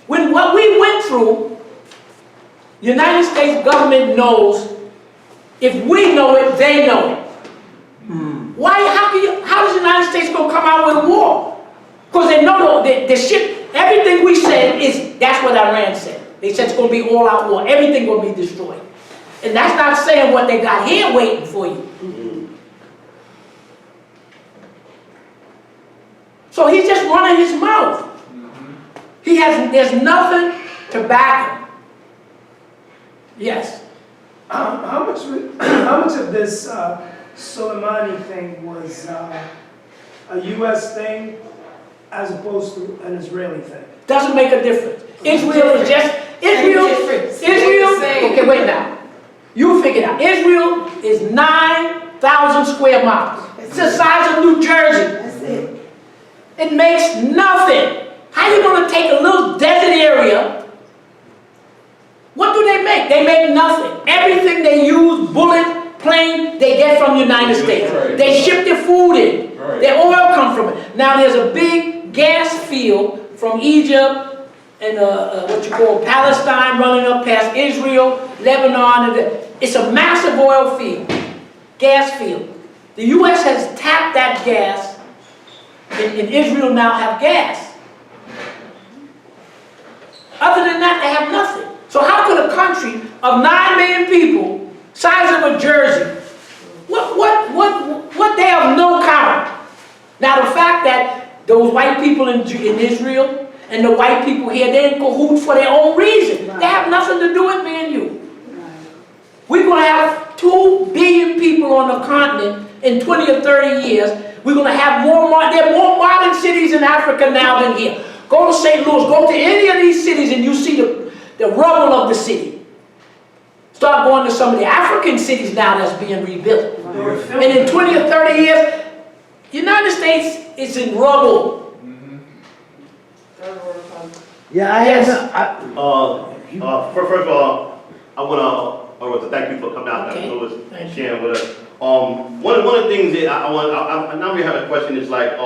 When what we went through, the United States government knows. If we know it, they know it. Why? How is the United States going to come out with a war? Because they know the shit. Everything we said that's what Iran said. They said it's going to be all-out war. Everything will be destroyed. And that's not saying what they got here waiting for you. So he's just running his mouth. There's nothing to back him. Yes. How much of this Soleimani thing was a U.S. thing as opposed to an Israeli thing? Doesn't make a difference. Israel is just Israel. Okay, wait now. You figure it out. Israel is 9,000 square miles. It's the size of New Jersey. That's it. It makes nothing. How are you going to take a little desert area? What do they make? They make nothing. Everything they use, bullet, plane, they get from the United States. Right. They ship their food in. Right. Their oil comes from it. Now there's a big gas field from Egypt and what you call Palestine running up past Israel, Lebanon. It's a massive oil field, gas field. The U.S. has tapped that gas, and Israel now have gas. Other than that, they have nothing. So how could a country of 9 million people, size of a Jersey, what they have no count? Now the fact that those white people in Israel and the white people here, they're in cahoots for their own reason. Right. They have nothing to do with me and you. Right. We're going to have 2 billion people on the continent in 20 or 30 years. We're going to have there are more modern cities in Africa now than here. Go to St. Louis, go to any of these cities and you see the rubble of the city. Start going to some of the African cities now that's being rebuilt. And in 20 or 30 years, the United States is in rubble. Yeah, I Yes. First of all, I want to thank you for coming out and sharing with us. One of the things that I now we have a question is like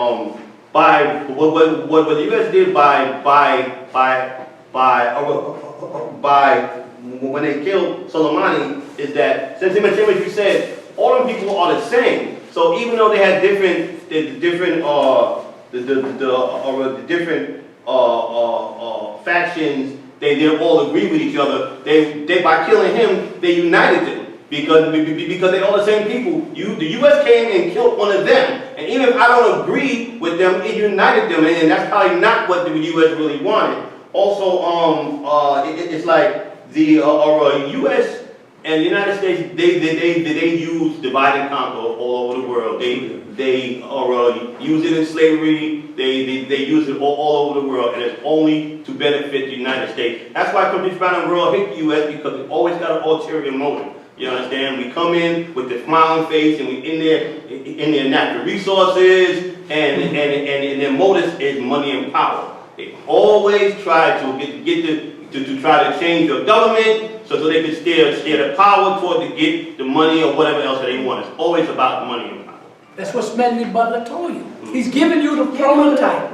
by what the U.S. did by when they killed Soleimani is that since what you said, all them people are the same. So even though they had different factions, they all agree with each other. They by killing him, they united them because they all the same people. The U.S. came and killed one of them, and even if I don't agree with them, it united them, and that's probably not what the U.S. really wanted. Also, it's like the U.S. and the United States, they use divide and conquer all over the world. They use it in slavery. They use it all over the world, and it's only to benefit the United States. That's why countries around the world hate the U.S. because it always got an ulterior motive. You understand? We come in with the smiling face and we in their natural resources and their motive is money and power. They always try to to try to change your government so they can steer the power toward to get the money or whatever else that they want. It's always about money and power. That's what Smedley Butler told you. He's giving you the prototype.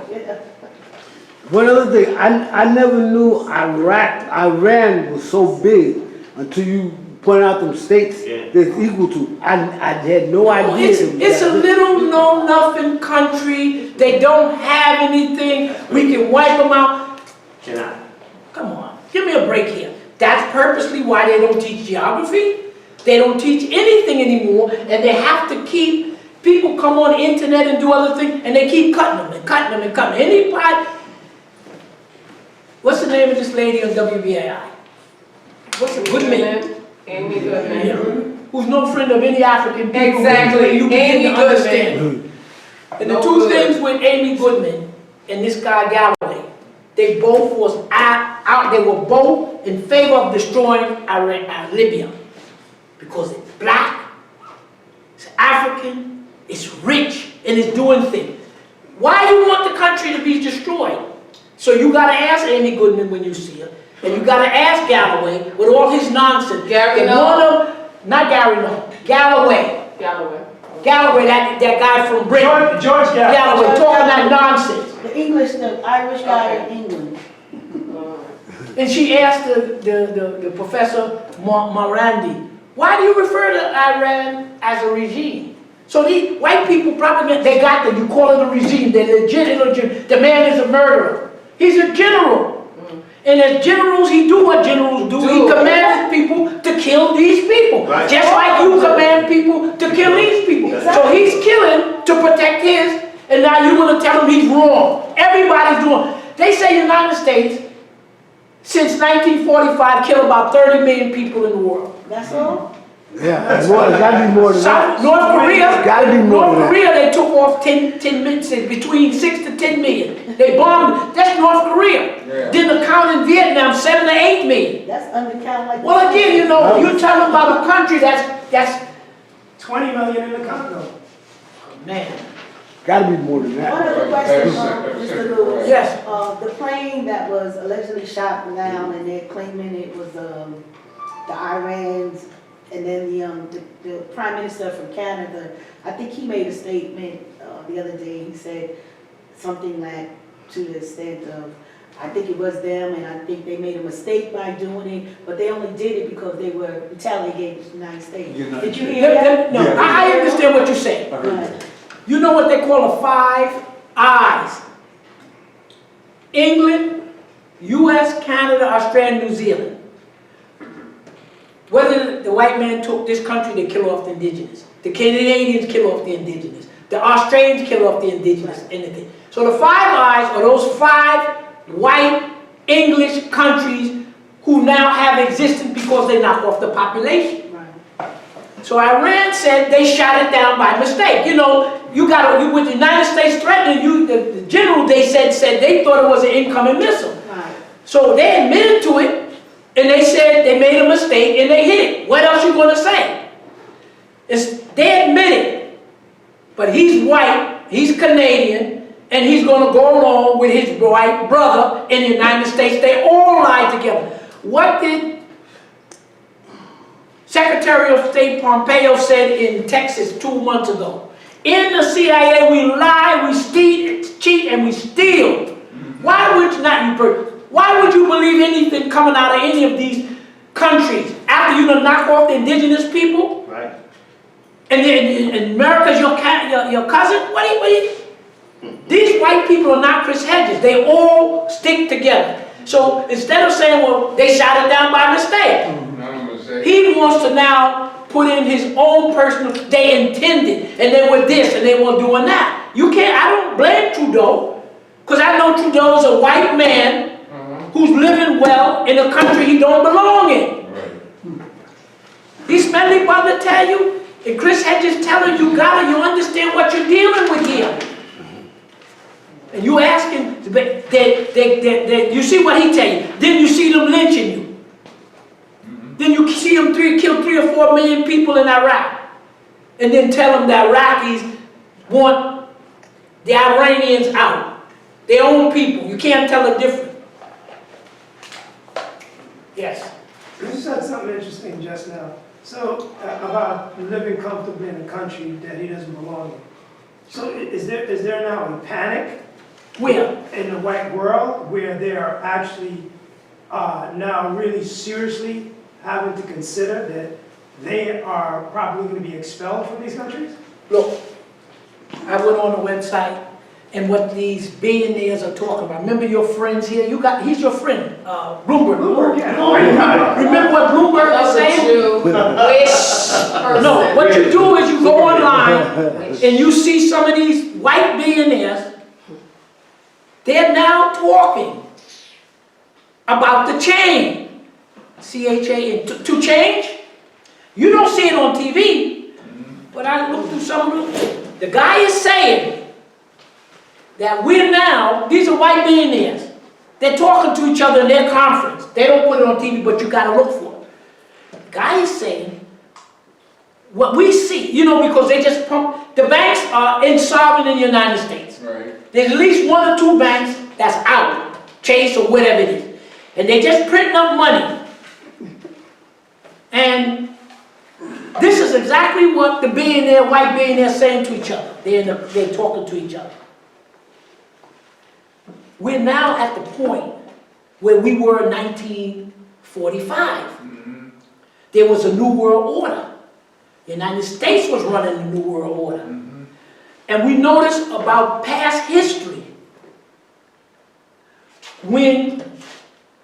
One other thing, I never knew Iran was so big until you point out them states that's equal to. I had no idea. It's a little know-nothing country. They don't have anything. We can wipe them out. Come on, give me a break here. That's purposely why they don't teach geography. They don't teach anything anymore, and they have to keep people come on the internet and do other things, and they keep cutting them and cutting them and cutting them. Anybody? What's the name of this lady on WBAI? What's the Goodman? Amy Goodman. Yeah. Who's no friend of any African people. Exactly. You begin Amy to understand. And the No two good. things with Amy Goodman and this guy Galloway, they both was they were both in favor of destroying Libya. Because it's black, it's African, it's rich, and it's doing things. Why do you want the country to be destroyed? So you gotta ask Amy Goodman when you see her, and you gotta ask Galloway with all his nonsense. Gary Null? Not Gary Null, Galloway. Galloway, that guy from Britain. George Galloway, talking that nonsense. The Irish guy in England. And she asked the professor Morandi, why do you refer to Iran as a regime? So these white people propaganda, they got that you call it a regime, they're legit, the man is a murderer. He's a general. And as generals, he do what generals do. He commands people to kill these people. Right. Just like you command people to kill these people. So he's killing to protect his, and now you're going to tell him he's wrong. Everybody's doing. They say the United States, since 1945, killed about 30 million people in the world. That's all? Yeah, it's gotta be more than that. North Korea, Gotta be more than North that. Korea, they took off 10 million, between 6 to 10 million. They bombed, that's North Korea. Yeah. Didn't account in Vietnam, 7 to 8 million. That's undercount like. Well, again, you know, you're talking about a country that's 20 million in the Congo. man. Gotta be more than One that. other question, That's Mr. Lewis. Yes. The plane that was allegedly shot down and they're claiming it was the Irans, and then the Prime Minister from Canada, I think he made a statement the other day. He said something like to the extent of, I think it was them, and I think they made a mistake by doing it, but they only did it because they were retaliating against the United States. Did you hear that? No, I understand what you're saying. Right. You know what they call a 5 eyes. England, US, Canada, Australia, New Zealand. Whether the white man took this country, they kill off the indigenous. The Canadians kill off the indigenous. The Australians kill off the indigenous. Anything. So the 5 eyes are those 5 white English countries who now have existence because they knock off the population. Right. So Iran said they shot it down by mistake. You know, with the United States threatening you, the general they said they thought it was an incoming missile. Right. So they admitted to it, and they said they made a mistake and they hit it. What else you gonna say? They admit it, but he's white, he's Canadian, and he's gonna go along with his white brother in the United States. They all lied together. What did Secretary of State Pompeo said in Texas 2 months ago? In the CIA, we lie, we cheat, and we steal. Why would you believe anything coming out of any of these countries after you done knock off the indigenous people? Right. And then America's your cousin? These white people are not Chris Hedges. They all stick together. So instead of saying, well, they shot it down by mistake, he wants to now put in his own personal, they intended, and they were this, and they were doing that. You can't, I don't blame Trudeau, because I know Trudeau is a white man who's living well in a country he don't belong in. These Smedley Butler tell you, and Chris Hedges telling you, you understand what you're dealing with here. And you asking, you see what he tell you, then you see them lynching you. Then you see them kill 3 or 4 million people in Iraq. And then tell them the Iraqis want the Iranians out. Their own people. You can't tell the difference. Yes. You said something interesting just now. So, about living comfortably in a country that he doesn't belong in. So is there now a panic Where? in the white world where they are actually now really seriously having to consider that they are probably going to be expelled from these countries? Look, I went on the website and what these billionaires are talking about. Remember your friends here? He's your friend, Bloomberg. Bloomberg, yeah. Remember what Bloomberg is saying? Which person? No, what you do is you go online and you see some of these white billionaires. They're now talking about the change. C-H-A-N, to change. You don't see it on TV, but I looked through some of them. The guy is saying that we're now, these are white billionaires. They're talking to each other in their conference. They don't put it on TV, but you gotta look for it. The guy is saying, what we see, you know, because they just pump, the banks are insolvent in the United States. Right. There's at least 1 or 2 banks that's out, Chase or whatever it is. And they just printing up money. And this is exactly what the white billionaires saying to each other. They're talking to each other. We're now at the point where we were in 1945. Mm-hmm. There was a new world order. The United States was running the new world order. Mm-hmm. And we noticed about past history, when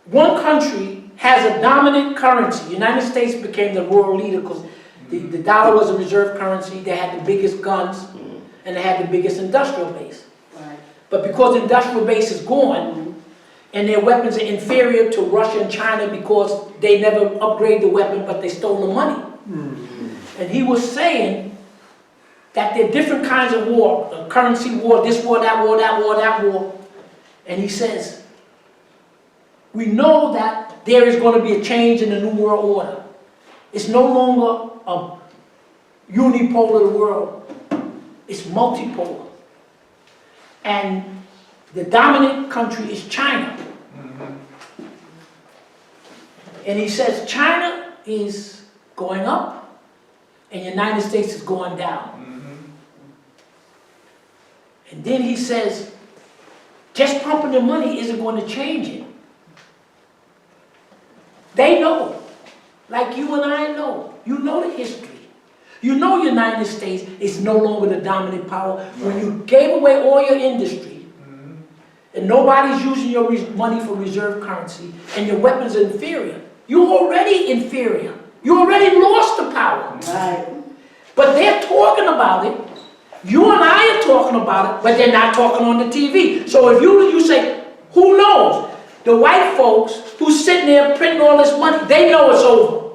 one country has a dominant currency, the United States became the world leader because the dollar was a reserve currency, they had the biggest guns, and they had the biggest industrial base. But because the industrial base is gone, and their weapons are inferior to Russia and China because they never upgrade the weapon, but they stole the money. And he was saying that there are different kinds of war, the currency war, this war, that war, that war, that war. And he says, we know that there is going to be a change in the New World Order. It's no longer a unipolar world, it's multipolar. And the dominant country is China. And he says China is going up and the United States is going down. And then he says, just pumping the money isn't going to change it. They know, like you and I know. You know the history. You know the United States is no longer the dominant power. When you gave away all your industry, and nobody's using your money for reserve currency, and your weapons are inferior, you're already inferior. You already lost the power. Right. But they're talking about it. You and I are talking about it, but they're not talking on the TV. So if you say, who knows? The white folks who's sitting there printing all this money, they know it's over.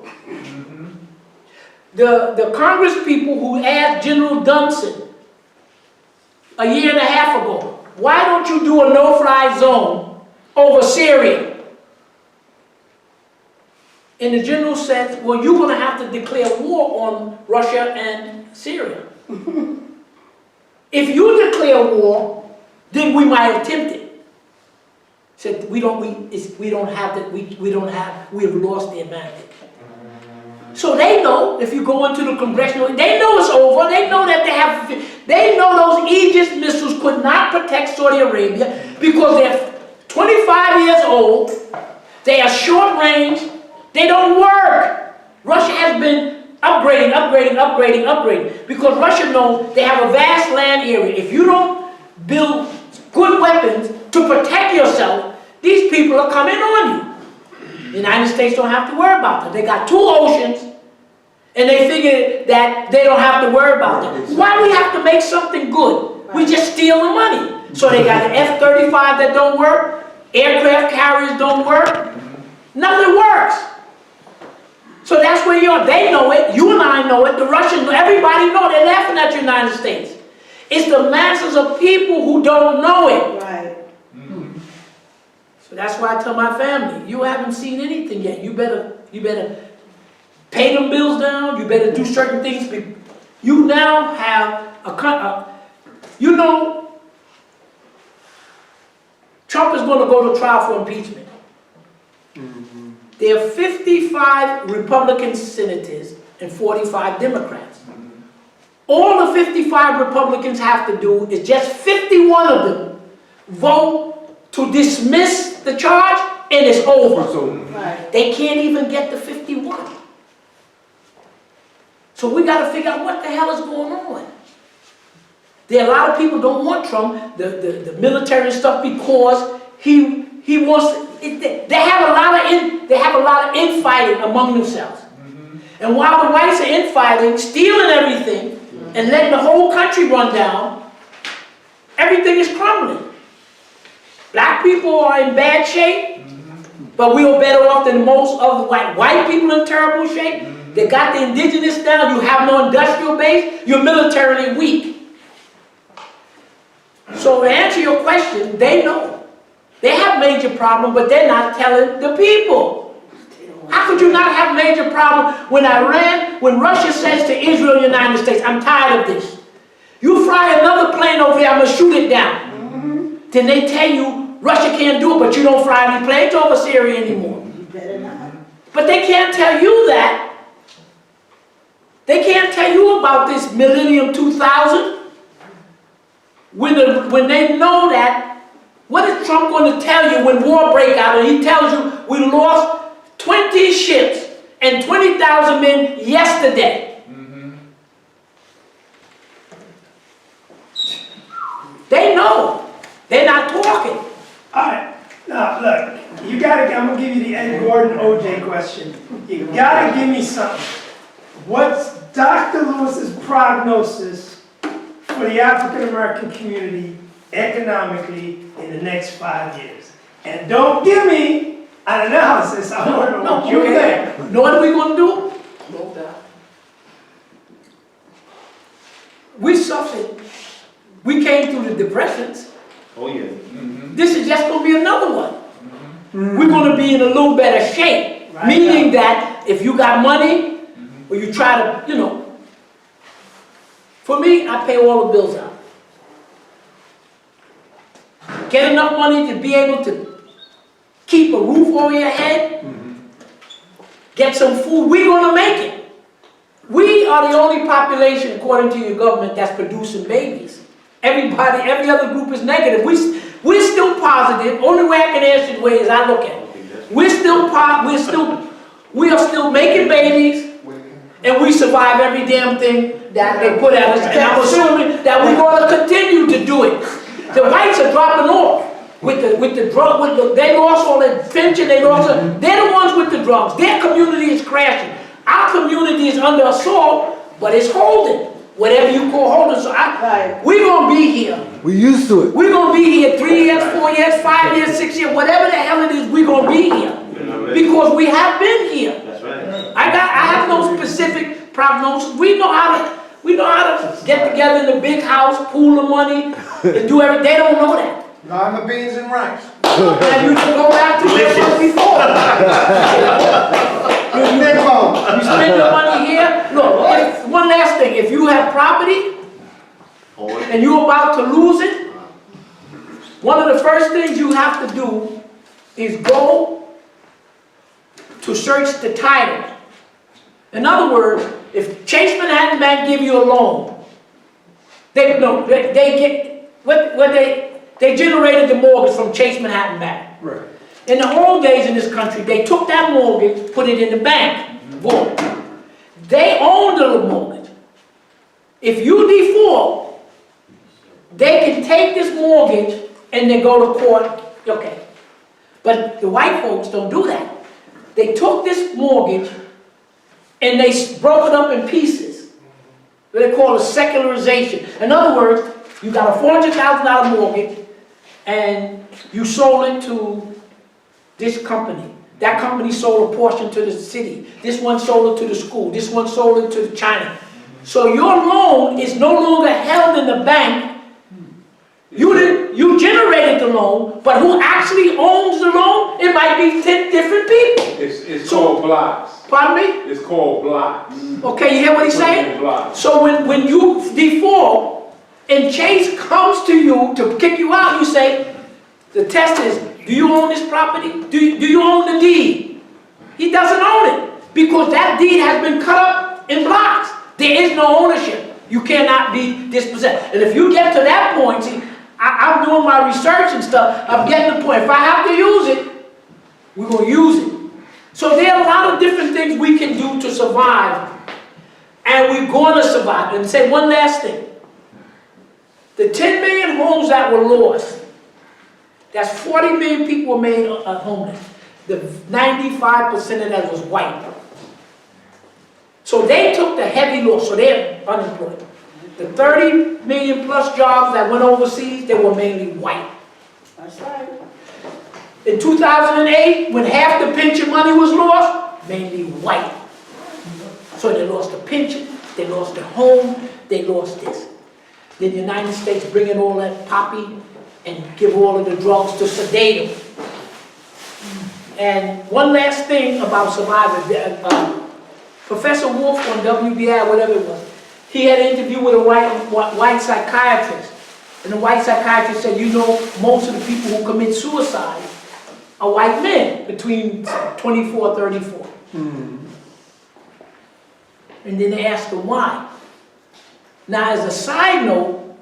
The Congress people who asked General Dunson a year and a half ago, why don't you do a no-fly zone over Syria? And the general said, well, you're going to have to declare war on Russia and Syria. If you declare war, then we might attempt it. Said we have lost the advantage. So they know, if you go into the congressional, they know it's over. They know that they know those Aegis missiles could not protect Saudi Arabia because they're 25 years old, they are short range, they don't work. Russia has been upgrading, because Russia knows they have a vast land area. If you don't build good weapons to protect yourself, these people are coming on you. The United States don't have to worry about them. They got 2 oceans, and they figure that they don't have to worry about them. Why do we have to make something good? We just steal the money. So they got an F-35 that don't work, aircraft carriers don't work, nothing works. So that's where you are. They know it, you and I know it, the Russians know, everybody know, they're laughing at the United States. It's the masses of people who don't know it. Right. So that's why I tell my family, you haven't seen anything yet. You better pay them bills down, you better do certain things. You now have you know, Trump is going to go to trial for impeachment. There are 55 Republican senators and 45 Democrats. All the 55 Republicans have to do is just 51 of them vote to dismiss the charge, and it's over. Right. They can't even get the 51. So we got to figure out what the hell is going on. There are a lot of people don't want Trump, the military and stuff, because he wants. They have a lot of infighting among themselves. And while the whites are infighting, stealing everything, and letting the whole country run down, everything is crumbling. Black people are in bad shape, but we are better off than most of the white people in terrible shape. They got the indigenous down. You have no industrial base. You're militarily weak. So to answer your question, they know. They have major problems, but they're not telling the people. How could you not have major problems when Russia says to Israel and the United States, I'm tired of this. You fly another plane over there, I'm going to shoot it down. Then they tell you Russia can't do it, but you don't fly any planes over Syria anymore. You better not. But they can't tell you that. They can't tell you about this Millennium 2000 when they know that. What is Trump going to tell you when war breaks out and he tells you we lost 20 ships and 20,000 men yesterday? They know. They're not talking. All right, now look, I'm gonna give you the Ed Gordon OJ question. You gotta give me something. What's Dr. Lewis's prognosis for the African American community economically in the next 5 years? And don't give me an analysis. I want to know what you think. Know what are we going to do? No doubt. We suffered. We came through the depressions. Oh yeah. This is just going to be another one. We're going to be in a little better shape. Right. Meaning that if you got money, or you try to, for me, I pay all the bills out. Get enough money to be able to keep a roof over your head, get some food. We're going to make it. We are the only population, according to your government, that's producing babies. Every other group is negative. We're still positive. Only way I can answer the way is I look at it. We are still making babies, and we survive every damn thing that they put at us. And I'm assuming that we're going to continue to do it. The whites are dropping off with the drug. They lost all their pension. They're the ones with the drugs. Their community is crashing. Our community is under assault, but it's holding. Whatever you call holding. So we're going to be here. We used to it. We're going to be here 3 years, 4 years, 5 years, 6 years, whatever the hell it is, we're going to be here. Because we have been here. That's right. I have no specific prognosis. We know how to get together in a big house, pool of money, and do everything. They don't know that. Lima beans and rice. And you can go back to where it was before. You spend your money here. Look, one last thing. If you have property and you're about to lose it, one of the first things you have to do is go to search the title. In other words, if Chase Manhattan Bank give you a loan, they generated the mortgage from Chase Manhattan Bank. Right. In the old days in this country, they took that mortgage, put it in the bank. Boom. They owned the mortgage. If you default, they can take this mortgage and then go to court. Okay. But the white folks don't do that. They took this mortgage and they broke it up in pieces. What they call a secularization. In other words, you got a $400,000 mortgage and you sold it to this company. That company sold a portion to the city. This one sold it to the school. This one sold it to China. So your loan is no longer held in the bank. You generated the loan, but who actually owns the loan? It might be 10 different people. It's called blocks. Pardon me? It's called blocks. Okay, you hear what he's saying? Blocks. So when you default and Chase comes to you to kick you out, you say, the test is, do you own this property? Do you own the deed? He doesn't own it because that deed has been cut up in blocks. There is no ownership. You cannot be dispossessed. And if you get to that point, see, I'm doing my research and stuff, I'm getting the point. If I have to use it, we're going to use it. So there are a lot of different things we can do to survive. And we're going to survive. And say one last thing. The 10 million homes that were lost, that's 40 million people were made homeless. The 95% of that was white. So they took the heavy loss, so they're unemployed. The 30 million plus jobs that went overseas, they were mainly white. That's right. In 2008, when half the pension money was lost, mainly white. So they lost the pension, they lost their home, they lost this. Then the United States bring in all that poppy and give all of the drugs to sedate them. And one last thing about survivors. Professor Wolf on WBI, whatever it was, he had an interview with a white psychiatrist. And the white psychiatrist said, you know, most of the people who commit suicide are white men between 24 and 34. And then they asked him why. Now, as a side note,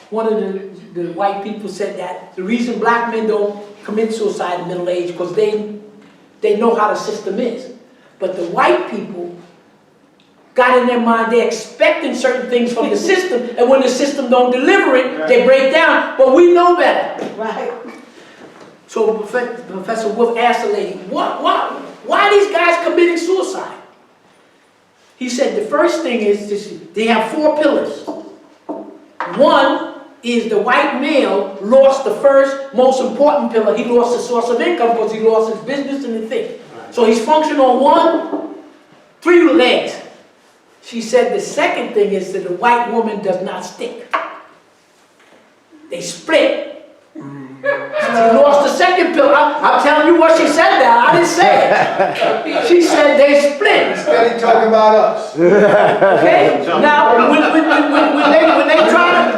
one of the white people said that the reason black men don't commit suicide in middle age because they know how the system is. But the white people got in their mind, they're expecting certain things from the system, and when the system don't deliver it, they break down, but we know better. Right. So Professor Wolf asked the lady, why are these guys committing suicide? He said the first thing is, they have 4 pillars. One is the white male lost the first most important pillar. He lost the source of income because he lost his business and the thing. So he's functioning on 3 legs. She said the second thing is that the white woman does not stick. They split. She lost the second pillar. I'm telling you what she said now. I didn't say it. She said they split. Steady talking about us. Okay? Now,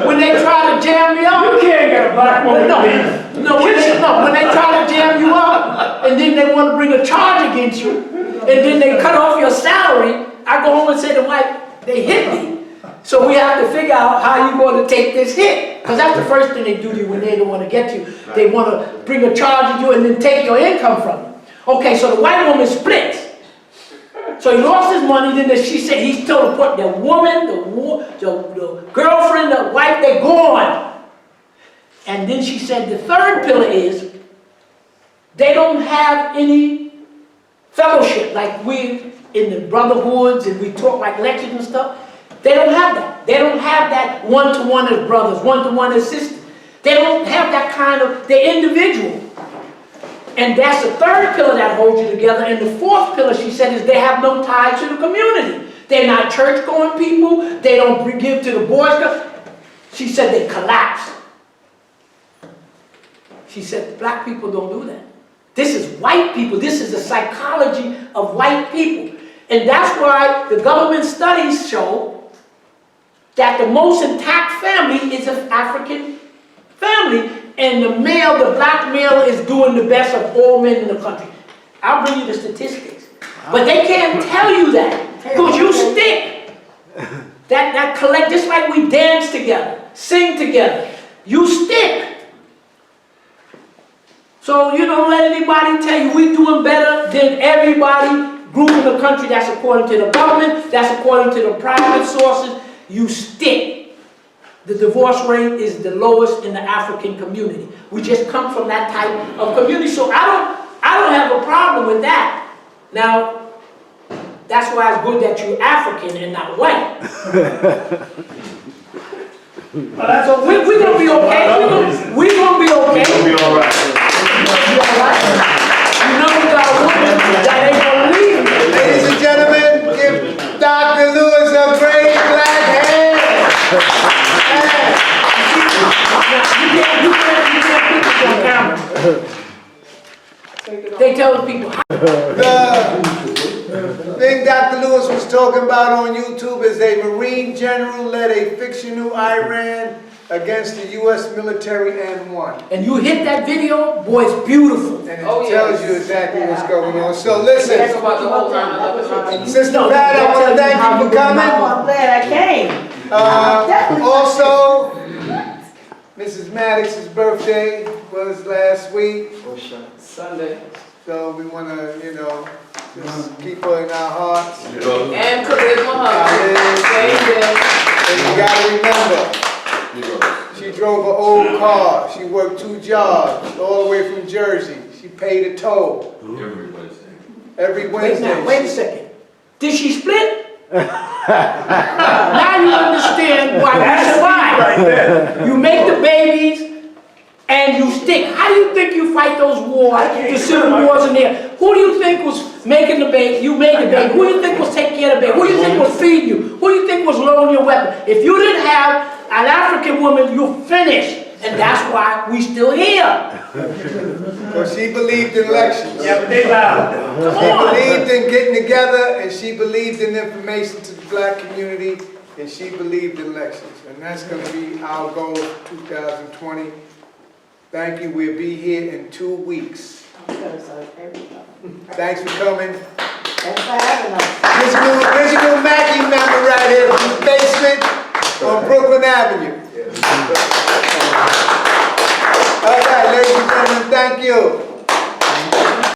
when they try to jam me up, You can't get a black woman to leave. when they try to jam you up, and then they want to bring a charge against you, and then they cut off your salary, I go home and say to Mike, they hit me. So we have to figure out how you're going to take this hit. Because that's the first thing they do to you when they don't want to get you. They want to bring a charge at you and then take your income from you. Okay, so the white woman splits. So he lost his money, then she said he's told to put the woman, the girlfriend, the wife, they're gone. And then she said the third pillar is they don't have any fellowship like we in the brotherhoods and we talk like lectures and stuff. They don't have that. They don't have that one-to-one as brothers, one-to-one as sisters. They don't have that kind of, they're individual. And that's the third pillar that holds you together. And the fourth pillar, she said, is they have no ties to the community. They're not church-going people. They don't give to the Boy Scouts. She said they collapse. She said black people don't do that. This is white people. This is the psychology of white people. And that's why the government studies show that the most intact family is an African family, and the black male is doing the best of all men in the country. I'll bring you the statistics. But they can't tell you that, because you stick. That collect, just like we dance together, sing together, you stick. So you don't let anybody tell you we're doing better than everybody group in the country. That's according to the government, that's according to the private sources. You stick. The divorce rate is the lowest in the African community. We just come from that type of community. So I don't have a problem with that. Now, that's why it's good that you're African and not white. So we're going to be okay. We're going to be okay. We'll be all right. You all right? You know we got a woman that ain't going to leave me. Ladies and gentlemen, give Dr. Lewis a great black hand. You can't put this on camera. They tell the people. talking about on YouTube is a Marine general led a fictional Iran against the U.S. military and won. And you hit that video, boy, it's beautiful. And it Oh, tells yes. you exactly what's going on. So listen, Talk about the whole time. Sister Pat, I want to thank you for Oh, coming. I'm glad I came. Also, Mrs. Maddox's birthday was last week, Sunday. so we want to, just keep her in our hearts. And charisma husband. And you got to remember, she drove an old car. She worked 2 jobs all the way from Jersey. She paid a toll every Wednesday. Wait a second. Did she split? Now you understand why we survive. You make the babies and you stick. How do you think you fight those wars, the civil wars in there? Who do you think was making the baby? You made the baby. Who do you think was taking care of the baby? Who do you think was feeding you? Who do you think was loading your weapon? If you didn't have an African woman, you're finished. And that's why we still here. Well, she believed in elections. Yeah, but they loud. Come She on. believed in getting together, and she believed in information to the black community, and she believed in elections. And that's going to be our goal for 2020. Thank you. We'll be here in 2 weeks. Thanks for coming. Thanks for having us. This new Mackey member right here from the basement on Brooklyn Avenue. All right, ladies and gentlemen, thank you.